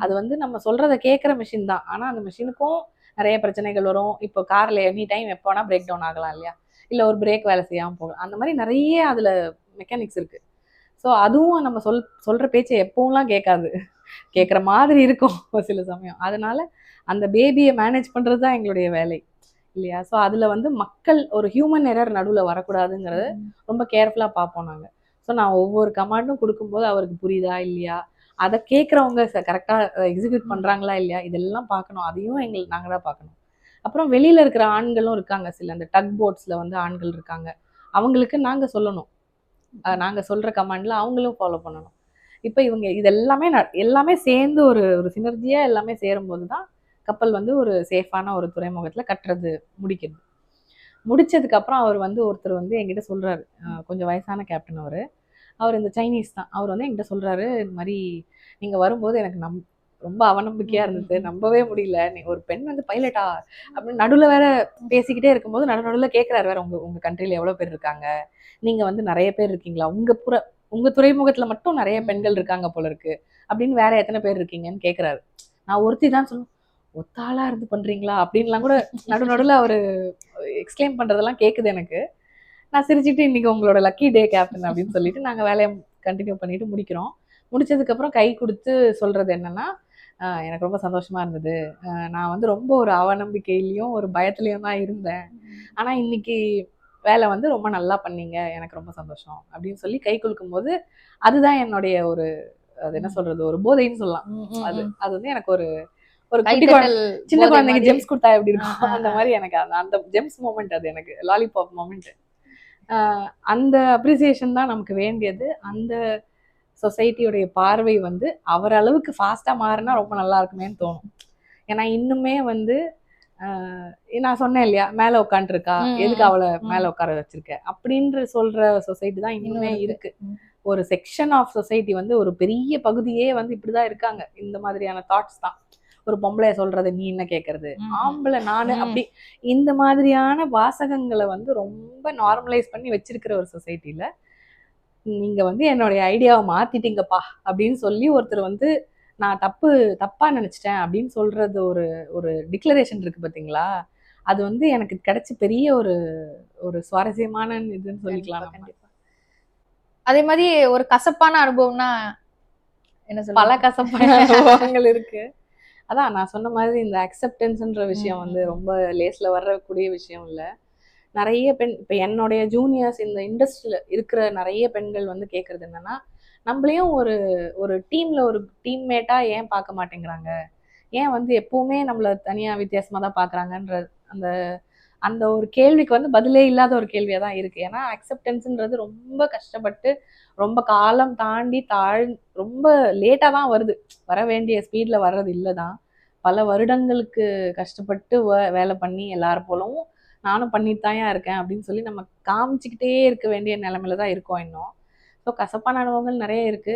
B: அது வந்து நம்ம சொல்றத கேட்குற மிஷின் தான். ஆனா அந்த மிஷினுக்கும் நிறைய பிரச்சனைகள் வரும். இப்போ கார்ல எனி டைம் எப்போ வேணா பிரேக் டவுன் ஆகலாம் இல்லையா? இல்ல ஒரு பிரேக் வேலை செய்யாம போகலாம். அந்த மாதிரி நிறைய அதுல மெக்கானிக்ஸ் இருக்கு. ஸோ அதுவும் நம்ம சொல்ற பேச்சை எப்பவும்லாம் கேட்காது. கேட்குற மாதிரி இருக்கும் ஒரு சில சமயம். அதனால அந்த பேபியை மேனேஜ் பண்றது தான் எங்களுடைய வேலை இல்லையா? ஸோ அதுல வந்து மக்கள் ஒரு ஹியூமன் எரர் நடுவுல வரக்கூடாதுங்கிறத ரொம்ப கேர்ஃபுல்லா பார்ப்போம் நாங்க. ஸோ நான் ஒவ்வொரு கமாண்டும் கொடுக்கும்போது அவருக்கு புரியுதா இல்லையா? அதை கேட்குறவங்க கரெக்டா எக்ஸிக்யூட் பண்றாங்களா இல்லையா? இதெல்லாம் பார்க்கணும். அதையும் நாங்க தான் பார்க்கணும். அப்புறம் வெளியில இருக்கிற ஆண்களும் இருக்காங்க. சில அந்த டக் போட்ஸ்ல வந்து ஆண்கள் இருக்காங்க. அவங்களுக்கு நாங்க சொல்லணும். நாங்க சொல்ற கமாண்ட்ல அவங்களும் ஃபாலோ பண்ணணும். இப்ப இவங்க இது எல்லாமே சேர்ந்து ஒரு ஒரு சினர்ஜியா எல்லாமே சேரும்போது தான் கப்பல் வந்து ஒரு சேஃபான ஒரு துறைமுகத்துல கட்டுறது முடிக்கிறது. முடிச்சதுக்கு அப்புறம் அவர் வந்து ஒருத்தர் வந்து என்கிட்ட சொல்றாரு. கொஞ்சம் வயசான கேப்டன் அவரு. அவர் இந்த சைனீஸ் தான். அவர் வந்து என்கிட்ட சொல்றாரு, இந்த மாதிரி நீங்க வரும்போது எனக்கு ரொம்ப அவநம்பிக்கையா இருந்தது. நம்பவே முடியல. நீங்க ஒரு பெண் வந்து பைலட்டா அப்படின்னு நடுவுல வேற பேசிக்கிட்டே இருக்கும்போது நடுவுல கேட்கிறாரு வேற, உங்க உங்க கண்ட்ரில எவ்வளவு பேர் இருக்காங்க? நீங்க வந்து நிறைய பேர் இருக்கீங்களா? உங்க துறைமுகத்துல மட்டும் நிறைய பெண்கள் இருக்காங்க போல இருக்கு. அப்படின்னு வேற எத்தனை பேர் இருக்கீங்கன்னு கேட்கிறாரு. நான் ஒருத்தி தான் சொல்லுவேன். ஒத்தாளா இருந்து பண்றீங்களா? அப்படின்லாம் கூட நடுவுல அவரு எக்ஸ்பிளைன் பண்றதெல்லாம் கேக்குது எனக்கு. நான் சிரிச்சுட்டு இன்னைக்கு உங்களோட லக்கி டே கேப்டன் அப்படின்னு சொல்லிட்டு நாங்க வேலையை கண்டினியூ பண்ணிட்டு முடிக்கிறோம். முடிச்சதுக்கு அப்புறம் கை கொடுத்து சொல்றது என்னன்னா, எனக்கு ரொம்ப சந்தோஷமா இருந்தது. நான் வந்து ரொம்ப ஒரு அவநம்பிக்கையிலயும் ஒரு பயத்துலயும் தான் இருந்தேன். ஆனா இன்னைக்கு வேலை வந்து ரொம்ப நல்லா பண்ணீங்க. எனக்கு ரொம்ப சந்தோஷம் அப்படின்னு சொல்லி கை குலுக்கும்போது, அதுதான் என்னுடைய ஒரு அது என்ன சொல்றது, ஒரு போதைன்னு சொல்லலாம். அது அது வந்து எனக்கு ஒரு ஒரு குட்டி
A: கைத்தட்டல்
B: சின்ன
A: போதை
B: குழந்தைங்க
A: மாதிரி.
B: ஜெம்ஸ் கொடுத்தா எப்படி இருக்கும் அந்த மாதிரி எனக்கு அந்த ஜெம்ஸ் மூமெண்ட், அது எனக்கு லாலிபாப் மூமெண்ட். அந்த அப்ரிசியேஷன் தான் நமக்கு வேண்டியது. அந்த சொசைட்டியோடைய பார்வை வந்து அவர் அளவுக்கு ஃபாஸ்டா மாறினா ரொம்ப நல்லா இருக்குமேன்னு தோணும். ஏன்னா இன்னுமே வந்து நான் சொன்னேன் இல்லையா, மேல உட்காந்துருக்கா, எதுக்கு அவளை மேல உட்கார வச்சிருக்க அப்படின்ற சொல்ற சொசைட்டி தான் இன்னுமே இருக்கு. ஒரு செக்ஷன் ஆஃப் சொசைட்டி வந்து ஒரு பெரிய பகுதியே வந்து இப்படிதான் இருக்காங்க. இந்த மாதிரியான தாட்ஸ் தான். ஒரு பொம்பளைய சொல்றதை நீ என்ன கேட்கறது, ஆம்பளை நானு அப்படி இந்த மாதிரியான வாசகங்களை வந்து ரொம்ப நார்மலைஸ் பண்ணி வச்சிருக்கிற ஒரு சொசைட்டில நீங்க வந்து என்னுடைய ஐடியாவை மாத்திட்டீங்கப்பா அப்படின்னு சொல்லி ஒருத்தர் வந்து நான் தப்பா நினைச்சிட்டேன் அப்படின்னு சொல்றது ஒரு ஒரு டிக்ளரேஷன் இருக்கு பாத்தீங்களா? அது வந்து எனக்கு கிடைச்ச பெரிய ஒரு ஒரு சுவாரஸ்யமான இதுன்னு சொல்லிக்கலாம்.
A: கண்டிப்பா. அதே மாதிரி ஒரு கசப்பான அனுபவம்னா என்ன சொல்ல?
B: பல கசப்பான அனுபவங்கள் இருக்கு. அதான் நான் சொன்ன மாதிரி இந்த அக்செப்டன்ஸ்ன்ற விஷயம் வந்து ரொம்ப லேஸ்ல வரக்கூடிய விஷயம் இல்ல. நிறைய பெண் இப்ப என்னுடைய ஜூனியர்ஸ் இந்த இண்டஸ்ட்ரியில இருக்கிற நிறைய பெண்கள் வந்து கேட்கறது என்னன்னா, நம்மளையும் ஒரு ஒரு டீம்ல ஒரு டீம்மேட்டா ஏன் பார்க்க மாட்டேங்கிறாங்க? ஏன் வந்து எப்பவுமே நம்மள தனியா வித்தியாசமா தான் பார்க்குறாங்கன்ற அந்த அந்த ஒரு கேள்விக்கு வந்து பதிலே இல்லாத ஒரு கேள்வியா தான் இருக்கு. ஏன்னா அக்செப்டன்ஸ்ன்றது ரொம்ப கஷ்டப்பட்டு ரொம்ப காலம் தாண்டி ரொம்ப லேட்டா தான் வருது. வர வேண்டிய ஸ்பீட்ல வர்றது இல்ல தான். பல வருடங்களுக்கு கஷ்டப்பட்டு வேலை பண்ணி எல்லாரும் போலவும் நானும் பண்ணிட்டு தான்யா இருக்கேன் அப்படின்னு சொல்லி நம்ம காமிச்சுக்கிட்டே இருக்க வேண்டிய நிலைமையில தான் இருக்கோம் இன்னும். ஸோ கசப்பான அனுபவங்கள் நிறைய இருக்கு.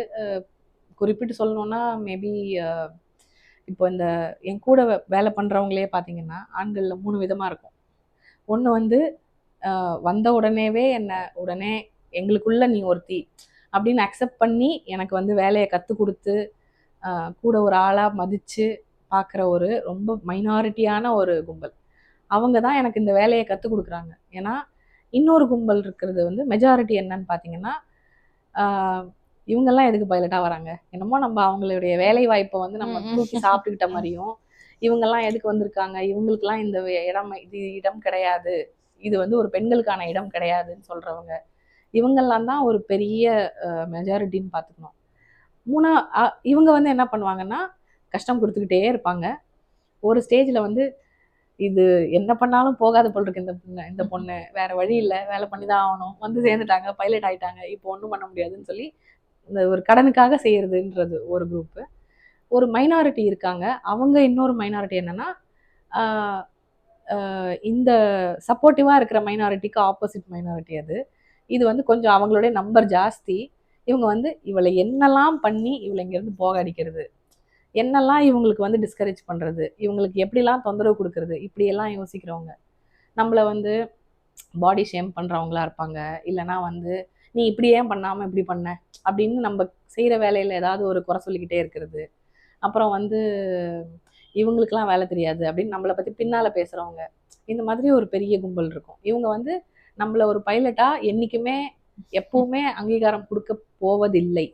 B: குறிப்பிட்டு சொல்லணும்னா மேபி இப்போ இந்த என் கூட வேலை பண்றவங்களே பார்த்தீங்கன்னா ஆண்கள்ல 3 விதமா இருக்கும். ஒண்ணு வந்து வந்த உடனேவே என்ன உடனே எங்களுக்குள்ள நீ ஒருத்தி அப்படின்னு அக்செப்ட் பண்ணி எனக்கு வந்து வேலையை கற்றுக் கொடுத்து கூட ஒரு ஆளாக மதித்து பார்க்குற ஒரு ரொம்ப மைனாரிட்டியான ஒரு கும்பல். அவங்க தான் எனக்கு இந்த வேலையை கற்றுக் கொடுக்குறாங்க. ஏன்னா இன்னொரு கும்பல் இருக்கிறது வந்து மெஜாரிட்டி என்னன்னு பார்த்தீங்கன்னா, இவங்கெல்லாம் எதுக்கு பைலட்டாக வராங்க, என்னமோ நம்ம அவங்களுடைய வேலை வாய்ப்பை வந்து நம்ம தூக்கி சாப்பிட்டுக்கிட்ட மாதிரியும், இவங்கெல்லாம் எதுக்கு வந்திருக்காங்க, இவங்களுக்கெல்லாம் இந்த இடம் கிடையாது, இது வந்து ஒரு பெண்களுக்கான இடம் கிடையாதுன்னு சொல்றவங்க, இவங்கெல்லாம் தான் ஒரு பெரிய மெஜாரிட்டின்னு பார்த்துக்கணும். இவங்க வந்து என்ன பண்ணுவாங்கன்னா கஷ்டம் கொடுத்துக்கிட்டே இருப்பாங்க. ஒரு ஸ்டேஜில் வந்து இது என்ன பண்ணாலும் போகாத போல் இருக்கு இந்த பொண்ணு வேற வழி இல்லை, வேலை பண்ணி தான் ஆகணும், வந்து சேர்ந்துட்டாங்க, பைலட் ஆயிட்டாங்க, இப்போ ஒன்றும் பண்ண முடியாதுன்னு சொல்லி இந்த ஒரு கடனுக்காக செய்யறதுன்றது ஒரு குரூப்பு. ஒரு மைனாரிட்டி இருக்காங்க. அவங்க இன்னொரு மைனாரிட்டி என்னன்னா இந்த சப்போர்ட்டிவா இருக்கிற மைனாரிட்டிக்கு ஆப்போசிட் மைனாரிட்டி அது. இது வந்து கொஞ்சம் அவங்களுடைய நம்பர் ஜாஸ்தி. இவங்க வந்து இவளை என்னெல்லாம் பண்ணி இவளை இங்கேருந்து போக அடிக்கிறது, என்னெல்லாம் இவங்களுக்கு வந்து டிஸ்கரேஜ் பண்ணுறது, இவங்களுக்கு எப்படிலாம் தொந்தரவு கொடுக்கறது, இப்படியெல்லாம் யோசிக்கிறவங்க. நம்மளை வந்து பாடி ஷேம் பண்ணுறவங்களா இருப்பாங்க. இல்லைனா வந்து நீ இப்படி ஏன் பண்ணாமல் இப்படி பண்ண அப்படின்னு நம்ம செய்கிற வேலையில் ஏதாவது ஒரு குறை சொல்லிக்கிட்டே இருக்கிறது. அப்புறம் வந்து இவங்களுக்கெல்லாம் வேலை தெரியாது அப்படின்னு நம்மளை பற்றி பின்னால் பேசுகிறவங்க. இந்த மாதிரி ஒரு பெரிய கும்பல் இருக்கும். இவங்க வந்து நம்மள ஒரு பைலட்டாக என்றைக்குமே எப்பவுமே அங்கீகாரம் கொடுக்க போவதில்லை.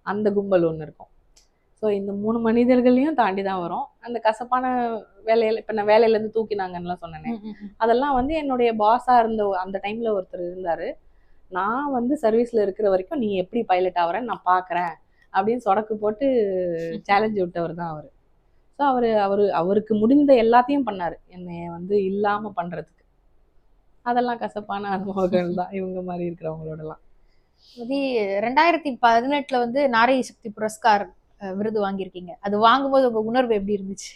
B: அந்த கும்பல் ஒன்று இருக்கும். ஸோ இந்த 3 மனிதர்களையும் தாண்டி தான் வரும். அந்த கசப்பான வேலையில் இப்போ நான் வேலையிலேருந்து தூக்கினாங்கன்னுலாம் சொன்னேனே, அதெல்லாம் வந்து என்னுடைய பாஸாக இருந்த அந்த டைமில் ஒருத்தர் இருந்தார். நான் வந்து சர்வீஸில் இருக்கிற வரைக்கும் நீ எப்படி பைலட் ஆகிறேன்னு நான் பார்க்குறேன் அப்படின்னு சொடக்கு போட்டு சேலஞ்சு விட்டவர் தான் அவர். ஸோ அவருக்கு முடிந்த எல்லாத்தையும் பண்ணார் என்னை வந்து இல்லாமல் பண்ணுறதுக்கு. அதெல்லாம் கசப்பான அனுபவங்கள் தான் இவங்க மாதிரி இருக்கிறவங்களோடலாம்.
A: 2018 வந்து நாரி சக்தி புரஸ்கார் விருது வாங்கியிருக்கீங்க. அது வாங்கும்போது உங்க உணர்வு எப்படி இருந்துச்சு?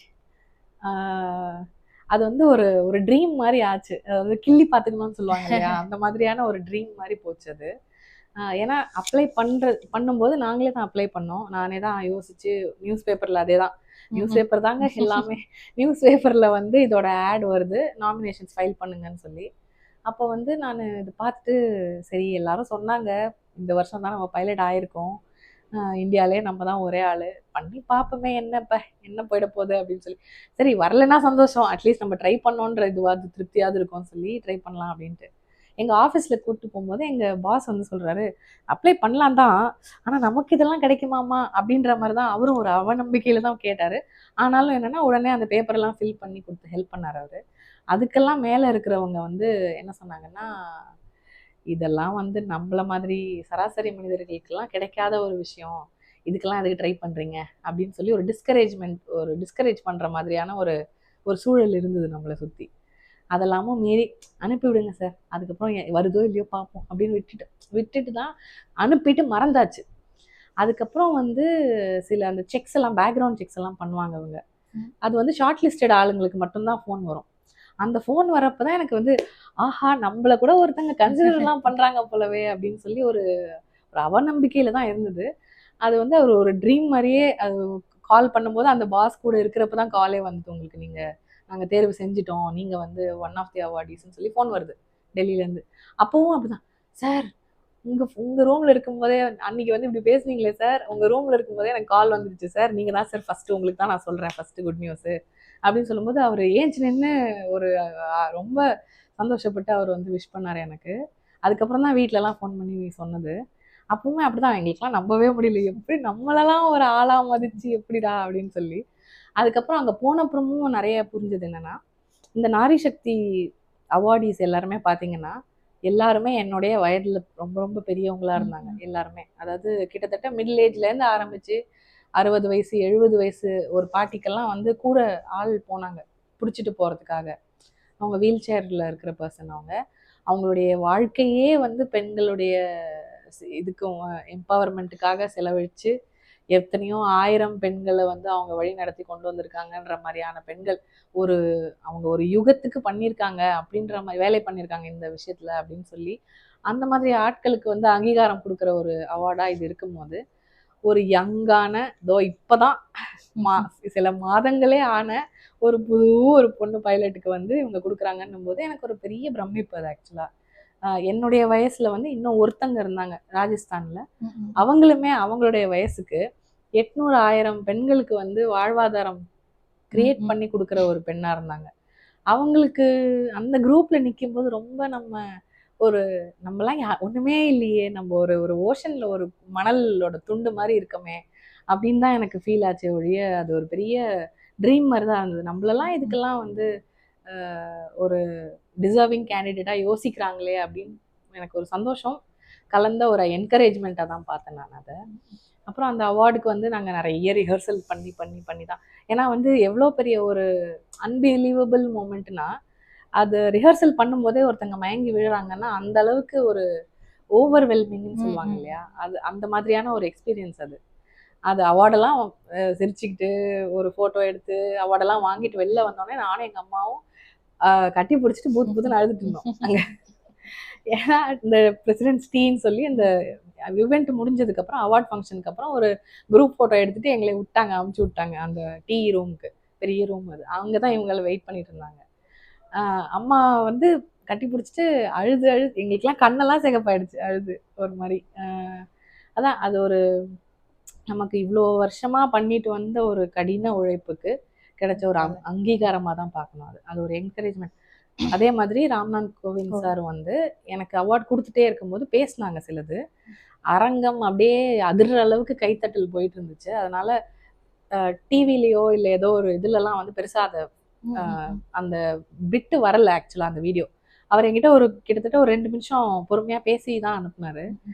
B: அது வந்து ஒரு ட்ரீம் மாதிரி ஆச்சு. அதாவது கிள்ளி பார்த்துக்கணும்னு சொல்லுவாங்க இல்லையா, அந்த மாதிரியான ஒரு ட்ரீம் மாதிரி போச்சு அது. ஏன்னா அப்ளை பண்ணும்போது நாங்களே தான் அப்ளை பண்ணோம். நானே தான் யோசிச்சு நியூஸ் பேப்பரில் அதே தான் நியூஸ் பேப்பர் தாங்க எல்லாமே. நியூஸ் பேப்பரில் வந்து இதோட ஆட் வருது, நாமினேஷன்ஸ் ஃபைல் பண்ணுங்கன்னு சொல்லி. அப்போ வந்து நான் இது பார்த்துட்டு சரி எல்லாரும் சொன்னாங்க இந்த வருஷம் தான் நம்ம பைலட் ஆயிருக்கோம், இந்தியாவிலே நம்ம தான் ஒரே ஆள், பண்ணி பார்ப்போமே என்ன போயிட போகுது அப்படின்னு சொல்லி. சரி வரலைன்னா சந்தோஷம், அட்லீஸ்ட் நம்ம ட்ரை பண்ணோன்ற இதுவாது திருப்தியாவது இருக்கும்னு சொல்லி ட்ரை பண்ணலாம் அப்படின்ட்டு எங்கள் ஆஃபீஸில் கூப்பிட்டு போகும்போது எங்கள் பாஸ் வந்து சொல்கிறாரு, அப்ளை பண்ணலாம் தான், ஆனால் நமக்கு இதெல்லாம் கிடைக்குமாமா அப்படின்ற மாதிரி தான் அவரும் ஒரு அவநம்பிக்கையில் தான் கேட்டார். ஆனாலும் என்னென்னா உடனே அந்த பேப்பரெல்லாம் ஃபில் பண்ணி கொடுத்து ஹெல்ப் பண்ணார் அவர். அதுக்கெல்லாம் மேலே இருக்கிறவங்க வந்து என்ன சொன்னாங்கன்னா, இதெல்லாம் வந்து நம்மள மாதிரி சராசரி மனிதர்களுக்கெல்லாம் கிடைக்காத ஒரு விஷயம், இதுக்கெல்லாம் எதுக்கு ட்ரை பண்ணுறீங்க அப்படின்னு சொல்லி ஒரு டிஸ்கரேஜ் பண்ணுற மாதிரியான ஒரு சூழல் இருந்தது நம்மளை சுற்றி. அதெல்லாமும் மீறி அனுப்பி விடுங்க சார், அதுக்கப்புறம் வருதோ இல்லையோ பார்ப்போம் அப்படின்னு விட்டுட்டு தான் அனுப்பிட்டு மறந்தாச்சு. அதுக்கப்புறம் வந்து சில அந்த செக்ஸ் எல்லாம் பேக்ரவுண்ட் செக்ஸ் எல்லாம் பண்ணுவாங்க அவங்க. அது வந்து ஷார்ட் லிஸ்டட் ஆளுங்களுக்கு மட்டும்தான் ஃபோன் வரும். அந்த ஃபோன் வரப்போ தான் எனக்கு வந்து ஆஹா நம்மளை கூட ஒருத்தங்க கன்சிடர்லாம் பண்ணுறாங்க போலவே அப்படின்னு சொல்லி ஒரு அவநம்பிக்கையில் தான் இருந்தது. அது வந்து ஒரு ட்ரீம் மாதிரியே. அது கால் பண்ணும்போது அந்த பாஸ் கூட இருக்கிறப்ப தான் காலே வந்தது, உங்களுக்கு நாங்கள் தேர்வு செஞ்சிட்டோம், நீங்கள் வந்து ஒன் ஆஃப் தி அவார்டீஸ்ன்னு சொல்லி ஃபோன் வருது டெல்லியிலேருந்து. அப்போவும் அப்படிதான், சார் உங்கள் ரூமில் இருக்கும்போதே அன்றைக்கி வந்து இப்படி பேசுனீங்களே சார், உங்கள் ரூமில் இருக்கும்போதே எனக்கு கால் வந்துடுச்சு சார், நீங்கள் தான் சார் ஃபஸ்ட்டு, உங்களுக்கு தான் நான் சொல்கிறேன் ஃபஸ்ட்டு குட் நியூஸு அப்படின்னு சொல்லும்போது அவர் ஏஞ்சி நின்று ஒரு ரொம்ப சந்தோஷப்பட்டு அவர் வந்து விஷ் பண்ணார் எனக்கு. அதுக்கப்புறம் தான் வீட்டிலலாம் ஃபோன் பண்ணி சொன்னது. அப்பவுமே அப்படிதான், எங்களுக்குலாம் நம்பவே முடியல, எப்படி நம்மளெல்லாம் ஒரு ஆளாக மதிச்சு எப்படிடா அப்படின்னு சொல்லி. அதுக்கப்புறம் அங்கே போனப்புறமும் நிறைய புரிஞ்சது என்னென்னா, இந்த நாரி சக்தி அவார்டீஸ் எல்லாருமே பார்த்தீங்கன்னா எல்லாருமே என்னுடைய வயதில் ரொம்ப ரொம்ப பெரியவங்களாக இருந்தாங்க எல்லாருமே. அதாவது கிட்டத்தட்ட மிடில் ஏஜ்லேருந்து ஆரம்பித்து 60 வயசு 70 வயசு ஒரு பாட்டிக்கெல்லாம் வந்து கூட ஆள் போனாங்க பிடிச்சிட்டு போகிறதுக்காக. அவங்க வீல் சேர்ல இருக்கிற பர்சன். அவங்களுடைய வாழ்க்கையே வந்து பெண்களுடைய இதுக்கும் எம்பவர்மெண்ட்டுக்காக செலவழிச்சு எத்தனையோ 1000 பெண்களை வந்து அவங்க வழி நடத்தி கொண்டு வந்திருக்காங்கன்ற மாதிரியான பெண்கள் ஒரு அவங்க ஒரு யுகத்துக்கு பண்ணியிருக்காங்க அப்படின்ற மாதிரி வேலை பண்ணியிருக்காங்க இந்த விஷயத்துல அப்படின்னு சொல்லி அந்த மாதிரி ஆட்களுக்கு வந்து அங்கீகாரம் கொடுக்குற ஒரு அவார்டா இது இருக்கும்போது ஒரு யங்கான இப்பதான் சில மாதங்களே ஆன ஒரு பொண்ணு பைலட்டுக்கு வந்து இவங்க கொடுக்குறாங்கன்னும் போது எனக்கு ஒரு பெரிய பிரமிப்பு அது ஆக்சுவலா. என்னுடைய வயசுல வந்து இன்னும் ஒருத்தங்க இருந்தாங்க ராஜஸ்தான்ல. அவங்களுமே அவங்களுடைய வயசுக்கு 800 1000 பெண்களுக்கு வந்து வாழ்வாதாரம் கிரியேட் பண்ணி கொடுக்குற ஒரு பெண்ணா இருந்தாங்க. அவங்களுக்கு அந்த குரூப்ல நிற்கும் போது ரொம்ப நம்மலாம் ஒண்ணுமே இல்லையே, நம்ம ஒரு ஒரு ஓஷன்ல ஒரு மணலோட துண்டு மாதிரி இருக்கமே அப்படின்னு தான் எனக்கு ஃபீல் ஆச்சு ஒழிய அது ஒரு பெரிய ட்ரீம் மாதிரி தான் இருந்தது. நம்மளெல்லாம் இதுக்கெல்லாம் வந்து ஒரு டிசர்விங் கேண்டிடேட்டாக யோசிக்கிறாங்களே அப்படின்னு எனக்கு ஒரு சந்தோஷம் கலந்த ஒரு என்கரேஜ்மெண்ட்டாக தான் பார்த்தேன் நான் அதை. அப்புறம் அந்த அவார்டுக்கு வந்து நாங்கள் நிறைய ரிஹர்சல் பண்ணி பண்ணி பண்ணி தான், ஏன்னா வந்து எவ்வளோ பெரிய ஒரு அன்பிலீவபிள் மூமெண்ட்னா அது ரிஹர்சல் பண்ணும்போதே ஒருத்தங்க மயங்கி விழுறாங்கன்னா அந்த அளவுக்கு ஒரு ஓவர்வெல்மிங்னு சொல்லுவாங்க இல்லையா, அது அந்த மாதிரியான ஒரு எக்ஸ்பீரியன்ஸ் அது. அது அவார்டெல்லாம் சிரிச்சுக்கிட்டு ஒரு ஃபோட்டோ எடுத்து அவார்டெல்லாம் வாங்கிட்டு வெளில வந்தோடனே நானும் எங்கள் அம்மாவும் கட்டி பிடிச்சிட்டு பூத்துன்னு அழுதுட்டு இருந்தோம் அங்கே. ஏன்னா இந்த பிரசிடென்ட்ஸ் டீன்னு சொல்லி இந்த இவெண்ட் முடிஞ்சதுக்கு அப்புறம் அவார்ட் ஃபங்க்ஷனுக்கு அப்புறம் ஒரு குரூப் ஃபோட்டோ எடுத்துட்டு எங்களை அமுச்சு விட்டாங்க அந்த டீ ரூமுக்கு. பெரிய ரூம் அது, அங்கே தான் இவங்களை வெயிட் பண்ணிட்டு இருந்தாங்க. அம்மா வந்து கட்டி பிடிச்சிட்டு அழுது எங்களுக்கெல்லாம் கண்ணெல்லாம் சிகப்பாயிடுச்சு அழுது ஒரு மாதிரி. அதான் அது ஒரு நமக்கு இவ்வளோ வருஷமா பண்ணிட்டு வந்த ஒரு கடின உழைப்புக்கு கிடைச்ச ஒரு அங்கீகாரமாக தான் பார்க்கணும். அது ஒரு என்கரேஜ்மெண்ட். அதே மாதிரி ராம்நாத் கோவிந்த் சார் வந்து எனக்கு அவார்ட் கொடுத்துட்டே இருக்கும்போது பேசினாங்க சிலது, அரங்கம் அப்படியே அதிர்ற அளவுக்கு கைத்தட்டல் போயிட்டு இருந்துச்சு. அதனால டிவிலையோ இல்லை ஏதோ ஒரு இதுலலாம் வந்து பெருசாக அதை அந்த பிட்டு வரல ஆக்சுவலாக அந்த வீடியோ. அவர் என்கிட்ட கிட்டத்தட்ட ஒரு 2 நிமிஷம் பொறுமையாக பேசி தான் அனுப்புனாரு.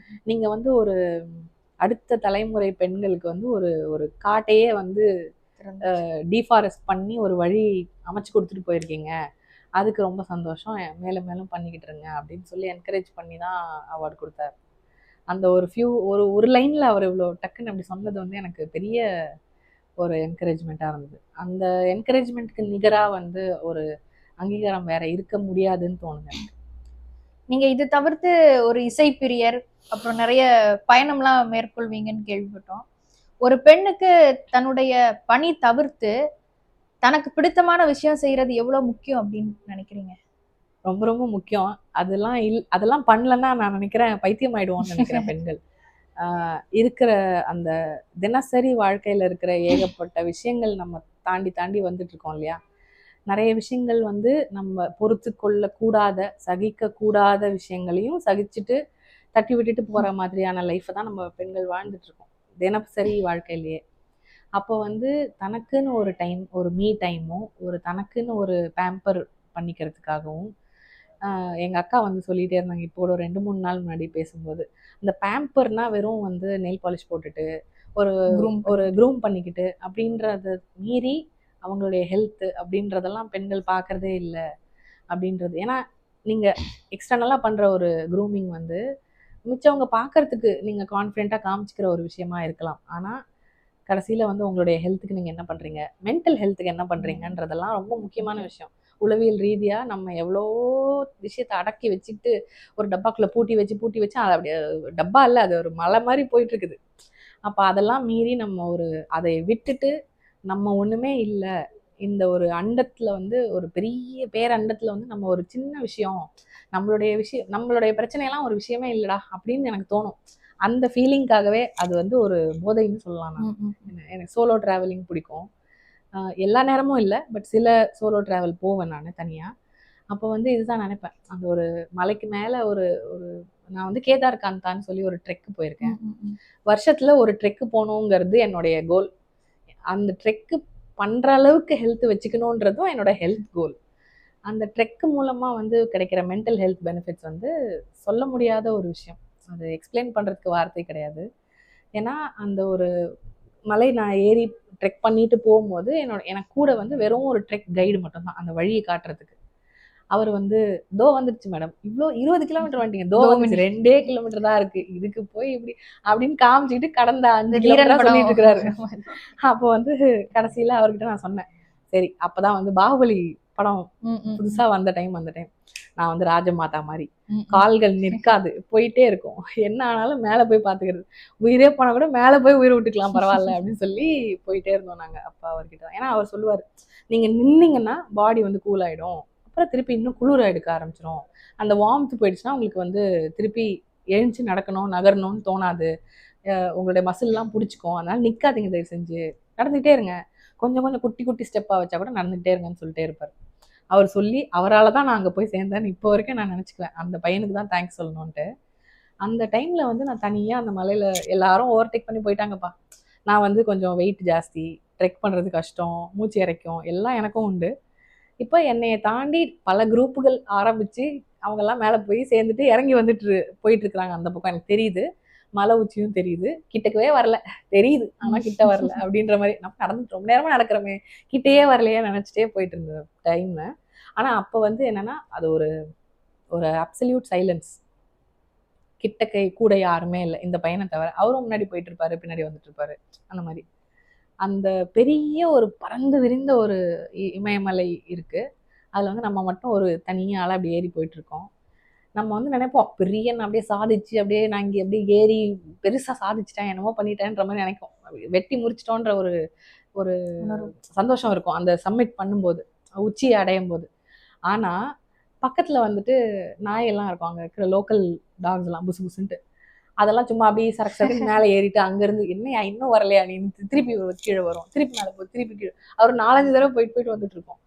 B: நீங்கள் வந்து ஒரு அடுத்த தலைமுறை பெண்களுக்கு வந்து ஒரு ஒரு காட்டையே வந்து டீஃபாரஸ்ட் பண்ணி ஒரு வழி அமைச்சு கொடுத்துட்டு போயிருக்கீங்க, அதுக்கு ரொம்ப சந்தோஷம், மேலும் மேலும் பண்ணிக்கிட்டு இருங்க அப்படின்னு சொல்லி என்கரேஜ் பண்ணி தான் அவார்டு கொடுத்தாரு. அந்த ஒரு லைனில் அவர் இவ்வளோ டக்குன்னு அப்படி சொன்னது வந்து எனக்கு பெரிய ஒரு என்கரேஜ்மெண்ட்டாக இருந்தது. அந்த என்கரேஜ்மெண்ட்டுக்கு நிகராக வந்து ஒரு அங்கீகாரம் வேற இருக்க முடியாதுன்னு தோணுது எனக்கு.
A: நீங்க இது தவிர்த்து ஒரு இசை பிரியர், அப்புறம் நிறைய பயணம்லாம் மேற்கொள்வீங்கன்னு கேள்விப்பட்டோம். ஒரு பெண்ணுக்கு தன்னுடைய பணி தவிர்த்து தனக்கு பிடித்தமான விஷயம் செய்யறது எவ்வளவு முக்கியம் அப்படின்னு நினைக்கிறீங்க?
B: ரொம்ப ரொம்ப முக்கியம். அதெல்லாம் பண்ணலன்னா நான் நினைக்கிறேன் பைத்தியம் ஆயிடுவோம்னு நினைக்கிறேன் பெண்கள். இருக்கிற அந்த தினசரி வாழ்க்கையில இருக்கிற ஏகப்பட்ட விஷயங்கள் நம்ம தாண்டி தாண்டி வந்துட்டு இருக்கோம் இல்லையா, நிறைய விஷயங்கள் வந்து நம்ம பொறுத்து கொள்ளக்கூடாத சகிக்கக்கூடாத விஷயங்களையும் சகிச்சுட்டு தட்டி விட்டுட்டு போகிற மாதிரியான லைஃப்பை தான் நம்ம பெண்கள் வாழ்ந்துட்டு இருக்கோம் தினசரி வாழ்க்கையிலேயே. அப்போ வந்து தனக்குன்னு ஒரு டைம், ஒரு மீ டைமும் ஒரு தனக்குன்னு ஒரு பேம்பர் பண்ணிக்கிறதுக்காகவும் எங்கள் அக்கா வந்து சொல்லிகிட்டே இருந்தாங்க இப்போ ஒரு 2-3 நாள் முன்னாடி பேசும்போது, அந்த பேம்பர்னா வெறும் வந்து நெயில் பாலிஷ் போட்டுட்டு ஒரு க்ரூம் பண்ணிக்கிட்டு அப்படின்றத மீறி அவங்களுடைய ஹெல்த் அப்படின்றதெல்லாம் பெண்கள் பார்க்குறதே இல்லை அப்படின்றது. ஏன்னா நீங்கள் எக்ஸ்டர்னலாக பண்ணுற ஒரு க்ரூமிங் வந்து மிச்சவங்க பார்க்கறதுக்கு நீங்கள் கான்ஃபிடென்ட்டாக காமிச்சிக்கிற ஒரு விஷயமா இருக்கலாம். ஆனால் கடைசியில் வந்து உங்களுடைய ஹெல்த்துக்கு நீங்கள் என்ன பண்ணுறீங்க, மென்டல் ஹெல்த்துக்கு என்ன பண்ணுறீங்கன்றதெல்லாம் ரொம்ப முக்கியமான விஷயம். உளவியல் ரீதியாக நம்ம எவ்வளோ விஷயத்தை அடக்கி வச்சுக்கிட்டு ஒரு டப்பாக்குள்ளே பூட்டி வச்சு அதை அப்படியே டப்பா இல்லை, அது ஒரு மலை மாதிரி போயிட்டுருக்குது. அப்போ அதெல்லாம் மீறி நம்ம அதை விட்டுட்டு நம்ம ஒன்றுமே இல்லை, இந்த ஒரு அண்டத்தில் வந்து ஒரு பெரிய பேரண்டத்தில் வந்து நம்ம ஒரு சின்ன விஷயம், நம்மளுடைய பிரச்சனையெல்லாம் ஒரு விஷயமே இல்லைடா அப்படின்னு எனக்கு தோணும். அந்த ஃபீலிங்காகவே அது வந்து ஒரு போதைன்னு சொல்லலாம். எனக்கு சோலோ ட்ராவலிங் பிடிக்கும். எல்லா நேரமும் இல்லை, பட் சில சோலோ ட்ராவல் போவேன் நான் தனியாக. அப்போ வந்து இதுதான் நினைப்பேன், அந்த ஒரு மலைக்கு மேலே ஒரு நான் வந்து கேதார்காந்தான்னு சொல்லி ஒரு ட்ரெக்கு போயிருக்கேன். வருஷத்தில் ஒரு ட்ரெக்கு போகணுங்கிறது என்னுடைய கோல். அந்த ட்ரெக்கு பண்ணுற அளவுக்கு ஹெல்த் வச்சுக்கணுன்றதும் என்னோட ஹெல்த் கோல். அந்த ட்ரெக்கு மூலமாக வந்து கிடைக்கிற மென்டல் ஹெல்த் பெனிஃபிட்ஸ் வந்து சொல்ல முடியாத ஒரு விஷயம். அது எக்ஸ்பிளைன் பண்ணுறதுக்கு வார்த்தை கிடையாது. ஏன்னா அந்த ஒரு மலை நான் ஏறி ட்ரெக் பண்ணிட்டு போகும்போது எனக்கு கூட வந்து வெறும் ஒரு ட்ரெக் கைடு மட்டும்தான் அந்த வழியை காட்டுறதுக்கு. அவர் வந்து தோ வந்துருச்சு மேடம், இவ்வளோ 20 கிலோமீட்டர் வந்துட்டீங்க, தோ
A: தோ
B: வந்துச்சு,
A: மினி
B: 2 கிலோமீட்டர் தான் இருக்கு, இதுக்கு போய் இப்படி அப்படின்னு காமிச்சிட்டு கடந்த
A: இந்த
B: 5
A: வீரன்
B: கிலோமீட்டரா
A: படம்
B: சொல்லிட்டு இருக்கிறாரு.
A: வர மாதிரி.
B: அப்போ வந்து கடைசியில அவர்கிட்ட நான் சொன்னேன், சரி அப்பதான் வந்து பாகுபலி படம் புதுசா வந்த டைம், நான் வந்து ராஜமாதா மாதிரி கால்கள் நிற்காது, போயிட்டே இருக்கும், என்ன ஆனாலும் மேல போய் பாத்துக்கிறது, உயிரே போனா கூட மேல போய் உயிரை விட்டுக்கலாம் பரவாயில்ல அப்படின்னு சொல்லி போயிட்டே இருந்தோம் நாங்க. அப்ப அவர்கிட்ட ஏன்னா அவர் சொல்லுவாரு, நீங்க நின்னீங்கன்னா பாடி வந்து கூல் ஆயிடும், அப்புறம் திருப்பி இன்னும் குளிர் எடுக்க ஆரம்பிச்சிடும், அந்த வார்ம்த் போயிடுச்சுன்னா உங்களுக்கு வந்து திருப்பி எழுந்து நடக்கணும் நகரணும்னு தோணாது, உங்களுடைய மசில்லாம் பிடிச்சிக்கும், அதனால நிக்காதீங்க, தயவு செஞ்சு நடந்துகிட்டே இருங்க, கொஞ்சம் கொஞ்சம் குட்டி குட்டி ஸ்டெப்பா வச்சா கூட நடந்துகிட்டே இருங்கன்னு சொல்லிட்டே இருப்பார். அவர் சொல்லி அவரால் தான் நான் அங்கே போய் சேர்ந்தேன்னு இப்போ வரைக்கும் நான் நினச்சிக்குவேன். அந்த பையனுக்கு தான் தேங்க்ஸ் சொல்லணுன்ட்டு. அந்த டைமில் வந்து நான் தனியாக அந்த மலையில் எல்லாரும் ஓவர்டேக் பண்ணி போயிட்டாங்கப்பா. நான் வந்து கொஞ்சம் வெயிட் ஜாஸ்தி, ட்ரெக் பண்ணுறது கஷ்டம், மூச்சு இறைக்கும், எல்லாம் எனக்கும் உண்டு. இப்போ என்னைய தாண்டி பல குரூப்புகள் ஆரம்பித்து அவங்கெல்லாம் மேலே போய் சேர்ந்துட்டு இறங்கி வந்துட்டு போயிட்டு இருக்கிறாங்க. அந்த பக்கம் எனக்கு தெரியுது, மலை உச்சியும் தெரியுது, கிட்டக்கவே வரல, தெரியுது ஆனால் கிட்ட வரல அப்படின்ற மாதிரி. நம்ம நடந்துட்டு ரொம்ப நேரமாக நடக்கிறோமே, கிட்டேயே வரலையே நினச்சிட்டே போயிட்டு இருந்த டைமில். ஆனால் அப்போ வந்து என்னன்னா அது ஒரு ஒரு அப்சல்யூட் சைலன்ஸ், கிட்டக்கை கூட யாருமே இல்லை இந்த பையனை தவிர. அவரும் முன்னாடி போயிட்டு இருப்பாரு, பின்னாடி வந்துட்டு இருப்பாரு, அந்த மாதிரி. அந்த பெரிய ஒரு பறந்து விரிந்த ஒரு இமயமலை இருக்கு, அதில் வந்து நம்ம மட்டும் ஒரு தனியால் அப்படி ஏறி போயிட்டு இருக்கோம். நம்ம வந்து நினைப்போம் பெரிய நான் அப்படியே சாதிச்சு, அப்படியே நான் இங்கே அப்படியே ஏறி பெருசாக சாதிச்சிட்டேன், என்னமோ பண்ணிட்டேன்ற மாதிரி நினைக்கும், வெட்டி முறிச்சிட்டோன்ற ஒரு ஒரு சந்தோஷம் இருக்கும் அந்த சப்மிட் பண்ணும்போது, உச்சியை அடையும் போது. ஆனால் பக்கத்தில் வந்துட்டு நாயெல்லாம் இருக்கும், அங்கே இருக்கிற லோக்கல் டாக்ஸ் எல்லாம் புசு புசுன்ட்டு, அதெல்லாம் சும்மா அப்படியே சரக்கு சரக்கு மேலே ஏறிட்டு அங்கேருந்து என்னையா இன்னும் வரலையா நீ, திருப்பி கீழே வரும், திருப்பி மேலே போ, திருப்பி கீழே. அவர் 4-5 தடவை போயிட்டு போயிட்டு வந்துட்டு இருக்கோம்.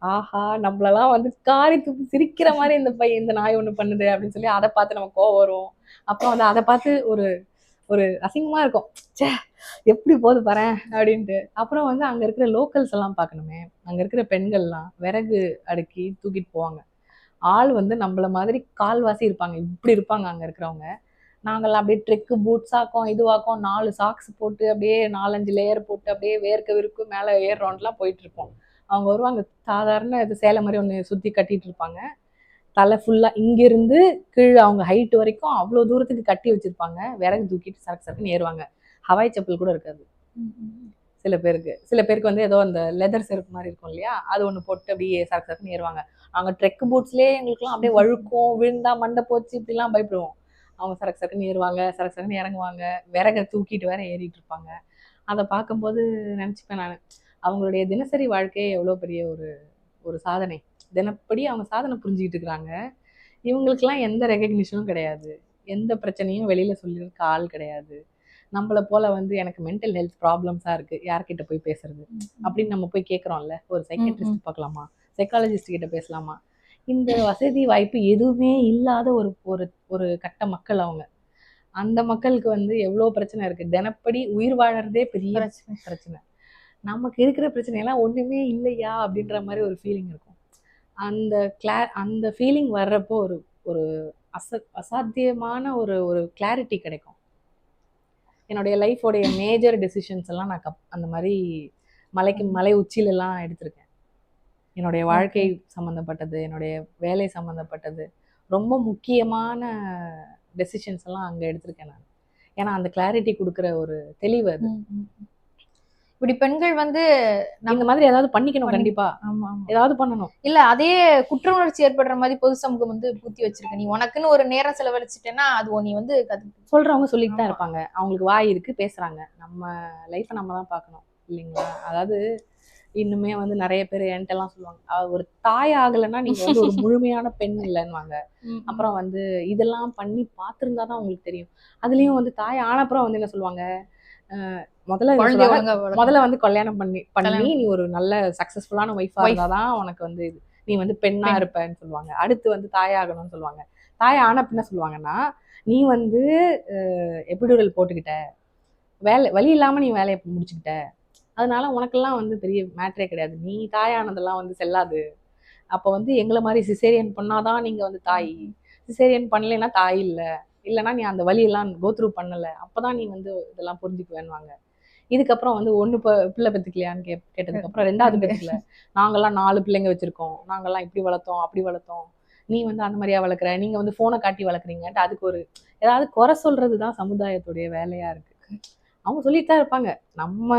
B: ஆஹா நம்மளெல்லாம் வந்து காரி தூக்கி சிரிக்கிற மாதிரி இந்த பையன் இந்த நாய் ஒன்று பண்ணுது அப்படின்னு சொல்லி அதை பார்த்து நம்ம கோவம் வரும். அப்புறம் வந்து அதை பார்த்து ஒரு ஒரு அசிங்கமாக இருக்கும், சே எப்படி போகுது பாரு அப்படின்ட்டு. அப்புறம் வந்து அங்கே இருக்கிற லோக்கல்ஸ் எல்லாம் பார்க்கணுமே, அங்கே இருக்கிற பெண்கள்லாம் விறகு அடுக்கி தூக்கிட்டு போவாங்க. ஆள் வந்து நம்மள மாதிரி கால்வாசி இருப்பாங்க, இப்படி இருப்பாங்க அங்கே இருக்கிறவங்க. நாங்கள்லாம் அப்படியே ட்ரெக்கு பூட்ஸாக்கும் இதுவாக்கும் 4 சாக்ஸ் போட்டு அப்படியே 4-5 லேயர் போட்டு அப்படியே வேர்க்க விருக்கு மேலே ஏர் ரவுண்ட்லாம் போயிட்டு இருப்போம். அவங்க வருவாங்க சாதாரண இது சேலை மாதிரி ஒன்று சுற்றி கட்டிட்டு இருப்பாங்க, தலை ஃபுல்லாக இங்கிருந்து கீழே அவங்க ஹைட் வரைக்கும் அவ்வளோ தூரத்துக்கு கட்டி வச்சிருப்பாங்க, விறகு தூக்கிட்டு சரக்கு சரக்குன்னு ஏறுவாங்க. ஹவாய் செப்பல் கூட இருக்காது சில பேருக்கு வந்து ஏதோ அந்த லெதர் செருப்பு மாதிரி இருக்கும் இல்லையா, அது ஒன்று போட்டு அப்படியே சரக்கு சரக்குன்னு ஏறுவாங்க. அவங்க ட்ரெக் பூட்ஸ்லேயே எங்களுக்குலாம் அப்படியே வழுக்கும், விழுந்தா மண்டை போச்சு இப்படிலாம் பயப்படுவோம். அவங்க சரக்கு சரக்குன்னு ஏறுவாங்க, சரக்கு சரக்குன்னு இறங்குவாங்க, விறகை தூக்கிட்டு வேற ஏறிட்டு இருப்பாங்க. அதை பார்க்கும்போது நினச்சிப்பேன் நான், அவங்களுடைய தினசரி வாழ்க்கையே எவ்வளோ பெரிய ஒரு ஒரு சாதனை, தினப்படி அவங்க சாதனை புரிஞ்சுக்கிட்டு இருக்கிறாங்க. இவங்களுக்கெல்லாம் எந்த ரெகக்னிஷனும் கிடையாது, எந்த பிரச்சனையும் வெளியில் சொல்லியிருக்க ஆள் கிடையாது. நம்மளை போல வந்து எனக்கு மென்டல் ஹெல்த் ப்ராப்ளம்ஸாக இருக்குது, யார்கிட்ட போய் பேசுறது அப்படின்னு நம்ம போய் கேட்குறோம்ல, ஒரு சைக்கியாட்ரிஸ்ட் பார்க்கலாமா, சைக்காலஜிஸ்ட் கிட்ட பேசலாமா, இந்த வசதி வாய்ப்பு எதுவுமே இல்லாத ஒரு ஒரு ஒரு கட்ட மக்கள் அவங்க. அந்த மக்களுக்கு வந்து எவ்வளோ பிரச்சனை இருக்குது, தினப்படி உயிர் வாழறதே பெரிய பிரச்சனை. நமக்கு இருக்கிற பிரச்சனையெல்லாம் ஒன்றுமே இல்லையா அப்படின்ற மாதிரி ஒரு ஃபீலிங் இருக்கும். அந்த ஃபீலிங் வர்றப்போ ஒரு ஒரு அசாத்தியமான ஒரு ஒரு கிளாரிட்டி கிடைக்கும். என்னுடைய லைஃபோடைய மேஜர் டெசிஷன்ஸ் எல்லாம் நான் அந்த மாதிரி மலை உச்சியிலெல்லாம் எடுத்திருக்கேன். என்னுடைய வாழ்க்கை சம்மந்தப்பட்டது, என்னுடைய வேலை சம்மந்தப்பட்டது, ரொம்ப முக்கியமான டெசிஷன்ஸ் எல்லாம் அங்கே எடுத்திருக்கேன் நான். ஏன்னா அந்த கிளாரிட்டி கொடுக்குற ஒரு தெளிவு அது.
A: இப்படி பெண்கள் வந்து
B: இந்த மாதிரி ஏதாவது பண்ணிக்கணும், கண்டிப்பா ஏதாவது பண்ணணும்.
A: இல்ல அதே குற்ற உணர்ச்சி ஏற்படுற மாதிரி பொது சமூகம் வந்து பூத்தி வச்சிருக்க, நீ உனக்குன்னு ஒரு நேரம் செலவழிச்சிட்டேன்னா அது நீ வந்து
B: சொல்றவங்க சொல்லிட்டு தான் இருப்பாங்க, அவங்களுக்கு வாய் இருக்கு பேசுறாங்க. நம்ம லைஃப்பை நம்ம தான் பார்க்கணும் இல்லைங்களா. அதாவது இன்னுமே வந்து நிறைய பேர் என்கிட்டலாம் சொல்லுவாங்க, ஒரு தாய் ஆகலைன்னா நீங்க வந்து ஒரு முழுமையான பெண் இல்லைன்னுவாங்க. அப்புறம் வந்து இதெல்லாம் பண்ணி பார்த்துருந்தா தான் உங்களுக்கு தெரியும். அதுலயும் வந்து தாய் ஆனப்புறம் வந்து என்ன சொல்லுவாங்க, முதல்ல வந்து கல்யாணம் பண்ணி நீ ஒரு நல்ல சக்சஸ்ஃபுல்லான ஒய்ஃபா இருந்தாதான் உனக்கு வந்து இது, நீ வந்து பெண்ணா இருப்பேன்னு சொல்லுவாங்க. அடுத்து வந்து தாயாகணும்னு சொல்லுவாங்க. தாய் ஆன பின்ன சொல்லுவாங்கன்னா, நீ வந்து எபிடூரல் போட்டுக்கிட்ட, வழி இல்லாம நீ வேலையை முடிச்சுக்கிட்ட, அதனால உனக்கெல்லாம் வந்து பெரிய மேட்ரே கிடையாது, நீ தாயானதெல்லாம் வந்து செல்லாது. அப்போ வந்து எங்களை மாதிரி சிசேரியன் பண்ணாதான் நீங்க வந்து தாய், சிசேரியன் பண்ணலைன்னா தாய் இல்லை, இல்லைன்னா நீ அந்த வழியெல்லாம் கோத்ரூ பண்ணலை, அப்போதான் நீ வந்து இதெல்லாம் புரிஞ்சுக்குவேன்னுவாங்க. இதுக்கப்புறம் வந்து ஒன்று பிள்ளை பெற்றுக்கலையான்னு கேட்டதுக்கப்புறம் 2வது பெற்றுக்கல, நாங்கள்லாம் 4 பிள்ளைங்க வச்சுருக்கோம், நாங்கள்லாம் இப்படி வளர்த்தோம் அப்படி வளர்த்தோம், நீ வந்து அந்த மாதிரியா வளர்க்குற, நீங்கள் வந்து ஃபோனை காட்டி வளர்க்குறீங்கன்ட்டு அதுக்கு ஒரு ஏதாவது குறை சொல்கிறது தான் சமுதாயத்துடைய வேலையாக இருக்குது. அவங்க சொல்லிட்டு தான் இருப்பாங்க, நம்ம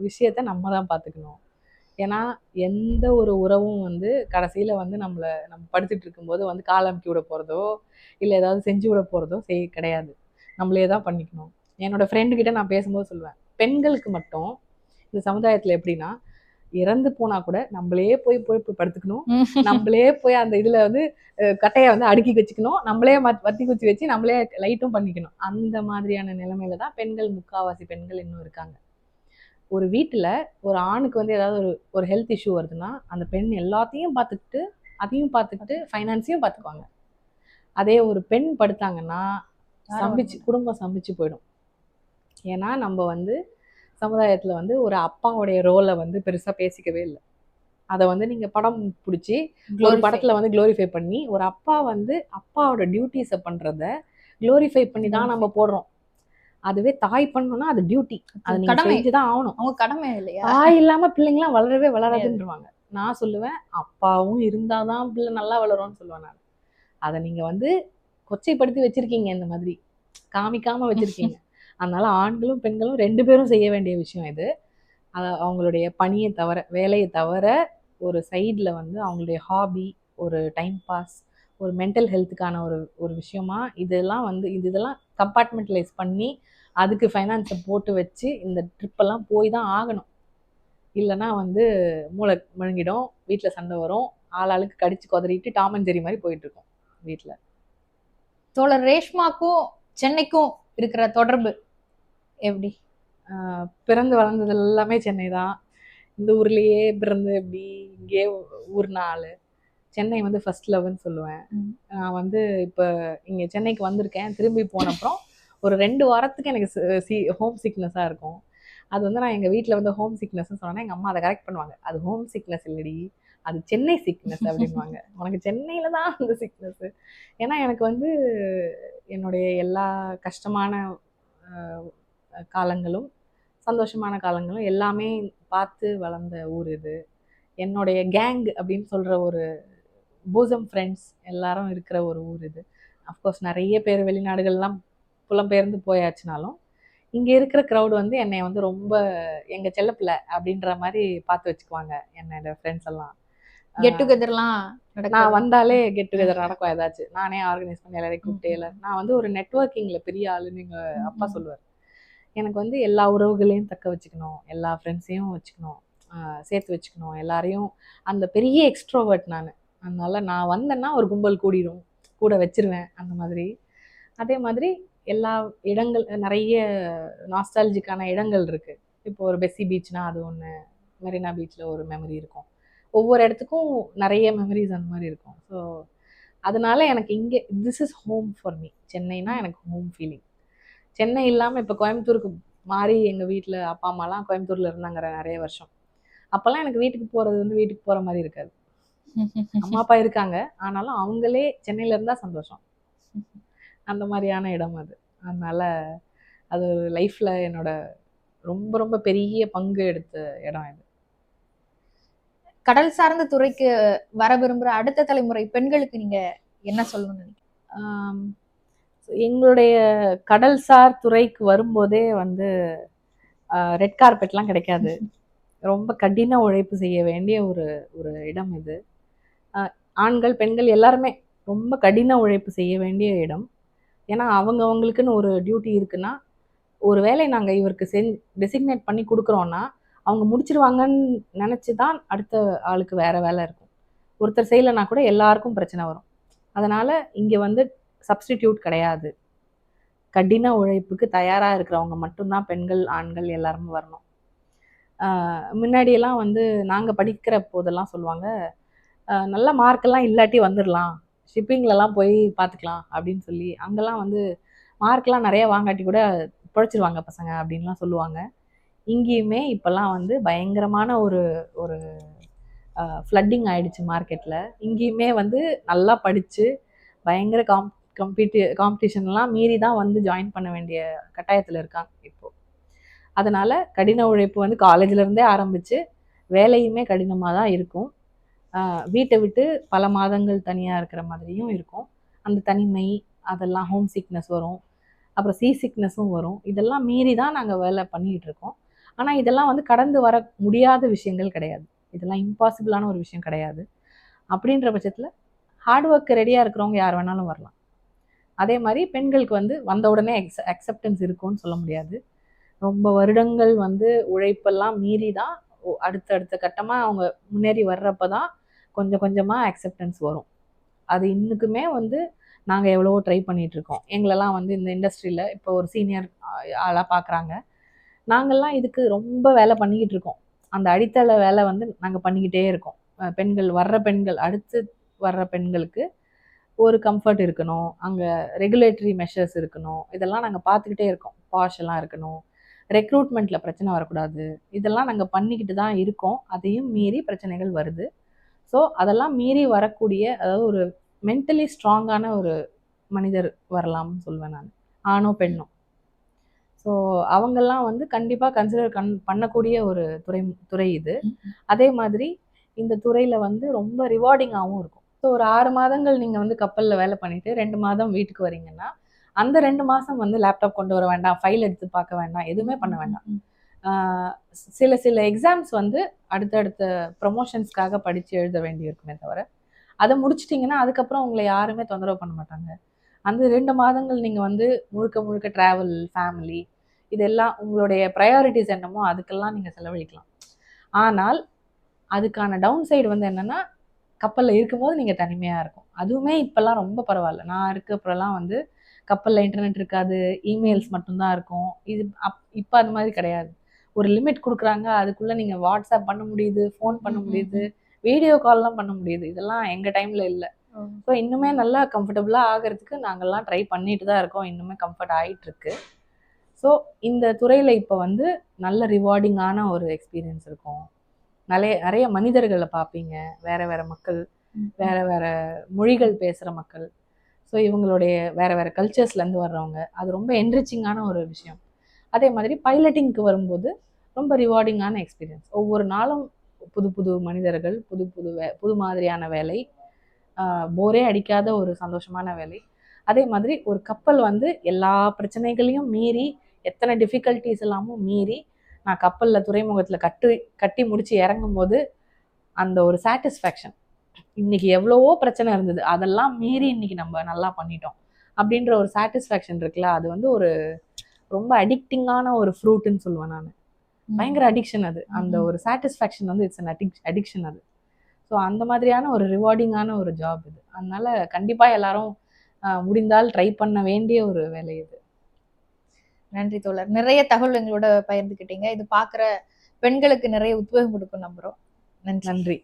B: விஷயத்த நம்ம தான் பார்த்துக்கணும். ஏன்னா எந்த ஒரு உறவும் வந்து கடைசியில் வந்து நம்ம படுத்துட்டு இருக்கும்போது வந்து கால் அமுக்கி விட போகிறதோ இல்லை ஏதாவது செஞ்சு விட போகிறதோ கிடையாது. நம்மளே தான் பண்ணிக்கணும். என்னோட ஃப்ரெண்டு கிட்ட நான் பேசும்போது சொல்லுவேன், பெண்களுக்கு மட்டும் இந்த சமுதாயத்தில் எப்படின்னா, இறந்து போனா கூட நம்மளே போய் போய் போய் படுத்துக்கணும், நம்மளே போய் அந்த இதுல வந்து கட்டையை வந்து அடுக்கி வச்சுக்கணும், நம்மளே வத்தி குச்சி வச்சு நம்மளே லைட்டும் பண்ணிக்கணும். அந்த மாதிரியான நிலைமையில தான் பெண்கள், முக்காவாசி பெண்கள் இன்னும் இருக்காங்க. ஒரு வீட்டுல ஒரு ஆணுக்கு வந்து ஏதாவது ஒரு ஹெல்த் இஷ்யூ வருதுன்னா அந்த பெண் எல்லாத்தையும் பார்த்துக்கிட்டு, அதையும் பார்த்துக்கிட்டு, ஃபைனான்ஸையும் பார்த்துக்குவாங்க. அதே ஒரு பெண் படுத்தாங்கன்னா குடும்பம் சம்பிச்சு போயிடும். ஏன்னா நம்ம வந்து சமுதாயத்துல வந்து ஒரு அப்பாவுடைய ரோலை வந்து பெருசா பேசிக்கவே இல்லை. அதை வந்து நீங்க படம் பிடிச்சி ஒரு படத்துல வந்து குளோரிஃபை பண்ணி, ஒரு அப்பா வந்து அப்பாவோட டியூட்டிஸை பண்றத குளோரிஃபை பண்ணி தான் நம்ம போடுறோம். அதுவே தாய் பண்ணணும்னா அது டியூட்டி, அது நீங்க செஞ்சுதான் ஆகணும்.
A: அவங்க கடமை இல்லையா?
B: தாய் இல்லாம பிள்ளைங்களாம் வளரவே வளராதுன்றவாங்க. நான் சொல்லுவேன், அப்பாவும் இருந்தாதான் பிள்ளை நல்லா வளரும்னு சொல்லுவேன் நான். அதை நீங்க வந்து கொச்சைப்படுத்தி வச்சிருக்கீங்க, இந்த மாதிரி காமிக்காம வச்சிருக்கீங்க. அதனால ஆண்களும் பெண்களும் 2 பேரும் செய்ய வேண்டிய விஷயம் இது. அவங்களுடைய பணியை தவிர, வேலையை தவிர ஒரு சைடில் வந்து அவங்களுடைய ஹாபி, ஒரு டைம் பாஸ், ஒரு மென்டல் ஹெல்த்துக்கான ஒரு விஷயமா இதெல்லாம் கம்பார்ட்மெண்டலைஸ் பண்ணி அதுக்கு ஃபைனான்ஸை போட்டு வச்சு இந்த ட்ரிப்பெல்லாம் போய் தான் ஆகணும். இல்லைன்னா வந்து மூளை முழுங்கிடும், வீட்டில் சண்டை வரும், ஆளாளுக்கு கடிச்சு கொதறிட்டு டாம் அண்ட் ஜெர்ரி மாதிரி போயிட்டு இருக்கோம் வீட்டில்.
A: தோழர் ரேஷ்மாக்கும் சென்னைக்கும் இருக்கிற தொடர்பு எப்படி?
B: பிறந்து வளர்ந்தது எல்லாமே சென்னை தான். இந்த ஊர்லேயே பிறந்து எப்படி இங்கே ஊர் நாள். சென்னை வந்து ஃபர்ஸ்ட் லவ்னு சொல்லுவேன். நான் வந்து இப்போ இங்கே சென்னைக்கு வந்திருக்கேன், திரும்பி போனப்புறம் ஒரு 2 வாரத்துக்கு எனக்கு ஹோம் சிக்னஸாக இருக்கும். அது வந்து நான் எங்கள் வீட்டில் வந்து ஹோம் சிக்னஸ்ன்னு சொன்னேன்னா எங்கள் அம்மா அதை கரெக்ட் பண்ணுவாங்க, அது ஹோம் சிக்னஸ் இல்லடி, அது சென்னை சிக்னஸ் அப்படின்வாங்க. உனக்கு சென்னையில் தான் அந்த சிக்னஸ். ஏன்னா எனக்கு வந்து என்னுடைய எல்லா கஷ்டமான காலங்களும் சந்தோஷமான காலங்களும் எல்லாமே பார்த்து வளர்ந்த ஊர் இது. என்னுடைய கேங் அப்படின்னு சொல்கிற ஒரு பூசம் ஃப்ரெண்ட்ஸ் எல்லாரும் இருக்கிற ஒரு ஊர் இது. அஃப்கோர்ஸ் நிறைய பேர் வெளிநாடுகள்லாம் புலம்பெயர்ந்து போயாச்சுனாலும் இங்கே இருக்கிற க்ரௌட் வந்து என்னை வந்து ரொம்ப எங்கள் செல்லப்பிள்ளை அப்படின்ற மாதிரி பார்த்து வச்சுக்குவாங்க என்னோட ஃப்ரெண்ட்ஸ் எல்லாம்.
A: கெட் டுகெதர்லாம்
B: நான் வந்தாலே கெட் டுகெதர் நடக்கும் ஏதாச்சும், நானே ஆர்கனைஸ் பண்ணி எல்லாரையும் கூப்பிட்டே. நான் வந்து ஒரு நெட்வொர்க்கிங்கில் பெரிய ஆளுன்னு எங்கள் அப்பா சொல்லுவார். எனக்கு வந்து எல்லா உறவுகளையும் தக்க வச்சுக்கணும், எல்லா ஃப்ரெண்ட்ஸையும் வச்சுக்கணும், சேர்த்து வச்சுக்கணும் எல்லாரையும். அந்த பெரிய எக்ஸ்ட்ரோவர்ட் நான். அதனால நான் வந்தேன்னா ஒரு கும்பல் கூடிடும், கூட வச்சிருவேன் அந்த மாதிரி. அதே மாதிரி எல்லா இடங்கள், நிறைய நாஸ்டாலஜிக்கான இடங்கள் இருக்குது. இப்போ ஒரு பெஸ்ஸி பீச்னா அது ஒன்று, மெரினா பீச்சில் ஒரு மெமரி இருக்கும், ஒவ்வொரு இடத்துக்கும் நிறைய மெமரிஸ் அந்த மாதிரி இருக்கும். ஸோ அதனால எனக்கு இங்கே this is home for me. சென்னைனா எனக்கு ஹோம் ஃபீலிங். சென்னை இல்லாமல் இப்போ கோயம்புத்தூருக்கு மாறி எங்கள் வீட்டில் அப்பா அம்மாலாம் கோயம்புத்தூரில் இருந்தாங்க நிறைய வருஷம். அப்போல்லாம் எனக்கு வீட்டுக்கு போகிறது வந்து வீட்டுக்கு போகிற மாதிரி இருக்காது. அம்மா அப்பா இருக்காங்க, ஆனாலும் அவங்களே சென்னையில் இருந்தால் சந்தோஷம், அந்த மாதிரியான இடம் அது. அதனால அது லைஃப்பில் என்னோட ரொம்ப ரொம்ப பெரிய பங்கு எடுத்த இடம் இது.
A: கடல் சார்ந்த துறைக்கு வர விரும்புகிற அடுத்த தலைமுறை பெண்களுக்கு நீங்கள் என்ன சொல்லணும்னு?
B: எங்களுடைய கடல்சார் துறைக்கு வரும்போதே வந்து ரெட் கார்பெட்லாம் கிடைக்காது, ரொம்ப கடின உழைப்பு செய்ய வேண்டிய ஒரு ஒரு இடம் இது. ஆண்கள் பெண்கள் எல்லாருமே ரொம்ப கடின உழைப்பு செய்ய வேண்டிய இடம். ஏன்னா அவங்களுக்குன்னு ஒரு டியூட்டி இருக்குன்னா, ஒரு வேலை நாங்கள் இவருக்கு டெசிக்னேட் பண்ணி கொடுக்குறோன்னா அவங்க முடிச்சிருவாங்கன்னு நினச்சி தான் அடுத்த ஆளுக்கு வேறு வேலை இருக்கும். ஒருத்தர் செய்யலைன்னா கூட எல்லாருக்கும் பிரச்சனை வரும். அதனால் இங்கே வந்து சப்ஸ்டிடியூட் கிடையாது, கடின உழைப்புக்கு தயாராக இருக்கிறவங்க மட்டும்தான் பெண்கள் ஆண்கள் எல்லாருமே வரணும். முன்னாடியெல்லாம் வந்து நாங்கள் படிக்கிற போதெல்லாம் சொல்லுவாங்க, நல்ல மார்க்கெல்லாம் இல்லாட்டி வந்துடலாம், ஷிப்பிங்லலாம் போய் பார்த்துக்கலாம் அப்படின்னு சொல்லி. அங்கெல்லாம் வந்து மார்க்லாம் நிறைய வாங்காட்டி கூட பிழைச்சிருவாங்க பசங்க அப்படின்லாம் சொல்லுவாங்க. இங்கேயுமே இப்போல்லாம் வந்து பயங்கரமான ஒரு ஒரு ஃப்ளட்டிங் ஆகிடுச்சு மார்க்கெட்டில். இங்கேயுமே வந்து நல்லா படித்து பயங்கர காம்படிஷன்லாம் மீறி தான் வந்து ஜாயின் பண்ண வேண்டிய கட்டாயத்தில் இருக்காங்க இப்போது. அதனால கடின உழைப்பு வந்து காலேஜ்ல இருந்தே ஆரம்பிச்சு வேலையுமே கடினமாக தான் இருக்கும். வீட்டை விட்டு பல மாதங்கள் தனியாக இருக்கிற மாதிரியும் இருக்கும். அந்த தனிமை, அதெல்லாம் ஹோம் சிக்னஸ் வரும், அப்புறம் சிக்னஸும் வரும். இதெல்லாம் மீறி தான் நாங்கள் வேலை பண்ணிகிட்டு இருக்கோம். ஆனால் இதெல்லாம் வந்து கடந்து வர முடியாத விஷயங்கள் கிடையாது. இதெல்லாம் இம்பாசிபிளான ஒரு விஷயம் கிடையாது. அப்படின்ற பட்சத்தில் ஹார்ட் ஒர்க் ரெடியாக இருக்கிறவங்க யார் வேணாலும் வரலாம். அதே மாதிரி பெண்களுக்கு வந்து வந்த உடனே அக்செப்டன்ஸ் இருக்கும்னு சொல்ல முடியாது. ரொம்ப வருடங்கள் வந்து உழைப்பெல்லாம் மீறி தான் அடுத்த கட்டமாக அவங்க முன்னேறி வர்றப்ப தான் கொஞ்சம் கொஞ்சமாக அக்செப்டன்ஸ் வரும். அது இன்னுக்குமே வந்து நாங்கள் எவ்வளவோ ட்ரை பண்ணிட்டு இருக்கோம். எங்களெல்லாம் வந்து இந்த இண்டஸ்ட்ரியில் இப்போ ஒரு சீனியர் ஆளாக பார்க்குறாங்க. நாங்கள்லாம் இதுக்கு ரொம்ப வேலை பண்ணிக்கிட்டு இருக்கோம். அந்த அடித்தள வேலை வந்து நாங்கள் பண்ணிக்கிட்டே இருக்கோம். பெண்கள் அடுத்து வர்ற பெண்களுக்கு ஒரு கம்ஃபர்ட் இருக்கணும், அங்கே ரெகுலேட்டரி மெஷர்ஸ் இருக்கணும், இதெல்லாம் நாங்கள் பார்த்துக்கிட்டே இருக்கோம். பாஷ் எல்லாம் இருக்கணும், ரெக்ரூட்மெண்ட்டில் பிரச்சனை வரக்கூடாது, இதெல்லாம் நாங்கள் பண்ணிக்கிட்டு தான் இருக்கோம். அதையும் மீறி பிரச்சனைகள் வருது. ஸோ அதெல்லாம் மீறி வரக்கூடிய, அதாவது ஒரு மென்டலி ஸ்ட்ராங்கான ஒரு மனிதர் வரலாம்னு சொல்வேன் நான், ஆணோ பெண்ணோ. ஸோ அவங்கெல்லாம் வந்து கண்டிப்பாக கன்சிடர் பண்ணக்கூடிய ஒரு துறை இது. அதே மாதிரி இந்த துறையில் வந்து ரொம்ப ரிவார்டிங்காகவும் இருக்கும். ஸோ ஒரு 6 மாதங்கள் நீங்கள் வந்து கப்பலில் வேலை பண்ணிவிட்டு 2 மாதம் வீட்டுக்கு வரீங்கன்னா, அந்த 2 மாதம் வந்து லேப்டாப் கொண்டு வர வேண்டாம், ஃபைல் எடுத்து பார்க்க வேண்டாம், எதுவுமே பண்ண வேண்டாம். சில எக்ஸாம்ஸ் வந்து அடுத்தடுத்த ப்ரொமோஷன்ஸ்க்காக படித்து எழுத வேண்டி இருக்குமே தவிர, அதை முடிச்சிட்டிங்கன்னா அதுக்கப்புறம் உங்களை யாருமே தொந்தரவு பண்ண மாட்டாங்க. அந்த 2 மாதங்கள் நீங்கள் வந்து முழுக்க முழுக்க ட்ராவல், ஃபேமிலி, இதெல்லாம் உங்களுடைய ப்ரையாரிட்டிஸ் என்னமோ அதுக்கெல்லாம் நீங்கள் செலவழிக்கலாம். ஆனால் அதுக்கான டவுன் சைடு வந்து என்னென்னா, கப்பலில் இருக்கும்போது நீங்கள் தனிமையாக இருக்கும். அதுவுமே இப்போல்லாம் ரொம்ப பரவாயில்ல. நான் இருக்கப்பெல்லாம் வந்து கப்பலில் இன்டர்நெட் இருக்காது, இமெயில்ஸ் மட்டும்தான் இருக்கும். இப்போ அது மாதிரி கிடையாது. ஒரு லிமிட் கொடுக்குறாங்க, அதுக்குள்ளே நீங்கள் வாட்ஸ்அப் பண்ண முடியுது, ஃபோன் பண்ண முடியுது, வீடியோ கால்லாம் பண்ண முடியுது. இதெல்லாம் எங்கள் டைமில் இல்லை. ஸோ இன்னுமே நல்லா கம்ஃபர்டபுளாக ஆகிறதுக்கு நாங்கள்லாம் ட்ரை பண்ணிட்டு தான் இருக்கோம். இன்னுமே கம்ஃபர்ட் ஆகிட்டுருக்கு. ஸோ இந்த துறையில் இப்போ வந்து நல்ல ரிவார்டிங்கான ஒரு எக்ஸ்பீரியன்ஸ் இருக்கும். நிறைய மனிதர்களை பார்ப்பீங்க, வேறு மக்கள், வேறு மொழிகள் பேசுகிற மக்கள். ஸோ இவங்களுடைய வேறு கல்ச்சர்ஸ்லேருந்து வர்றவங்க, அது ரொம்ப என்ரிச்சிங்கான ஒரு விஷயம். அதே மாதிரி பைலட்டிங்க்கு வரும்போது ரொம்ப ரிவார்டிங்கான எக்ஸ்பீரியன்ஸ். ஒவ்வொரு நாளும் புது புது மனிதர்கள், புது மாதிரியான வேலை, போரே அடிக்காத ஒரு சந்தோஷமான வேலை. அதே மாதிரி ஒரு கப்பல் வந்து எல்லா பிரச்சனைகளையும் மீறி, எத்தனை டிஃபிகல்ட்டிஸ் எல்லாமும் மீறி நான் கப்பலில் துறைமுகத்தில் கட்டி முடித்து இறங்கும்போது அந்த ஒரு சாட்டிஸ்ஃபேக்ஷன், இன்னைக்கு எவ்வளவோ பிரச்சனை இருந்தது, அதெல்லாம் மீறி இன்னைக்கு நம்ம நல்லா பண்ணிட்டோம் அப்படின்ற ஒரு சாட்டிஸ்ஃபேக்ஷன் இருக்குல்ல, அது வந்து ஒரு ரொம்ப அடிக்டிங்கான ஒரு ஃப்ரூட்டுன்னு சொல்லுவேன் நான். பயங்கர அடிக்ஷன் அது. அந்த ஒரு சாட்டிஸ்ஃபேக்ஷன் வந்து இட்ஸ் அன் அடிக்ஷன் அது. ஸோ அந்த மாதிரியான ஒரு ரிவார்டிங்கான ஒரு ஜாப் இது. அதனால கண்டிப்பாக எல்லாரும் முடிந்தால் ட்ரை பண்ண வேண்டிய ஒரு வேலை இது.
A: நன்றி தோழர். நிறைய தகவல் எங்களோட பகிர்ந்துக்கிட்டீங்க. இது பார்க்குற பெண்களுக்கு நிறைய உத்வேகம் கொடுக்கும் நம்புறோம். நன்றி.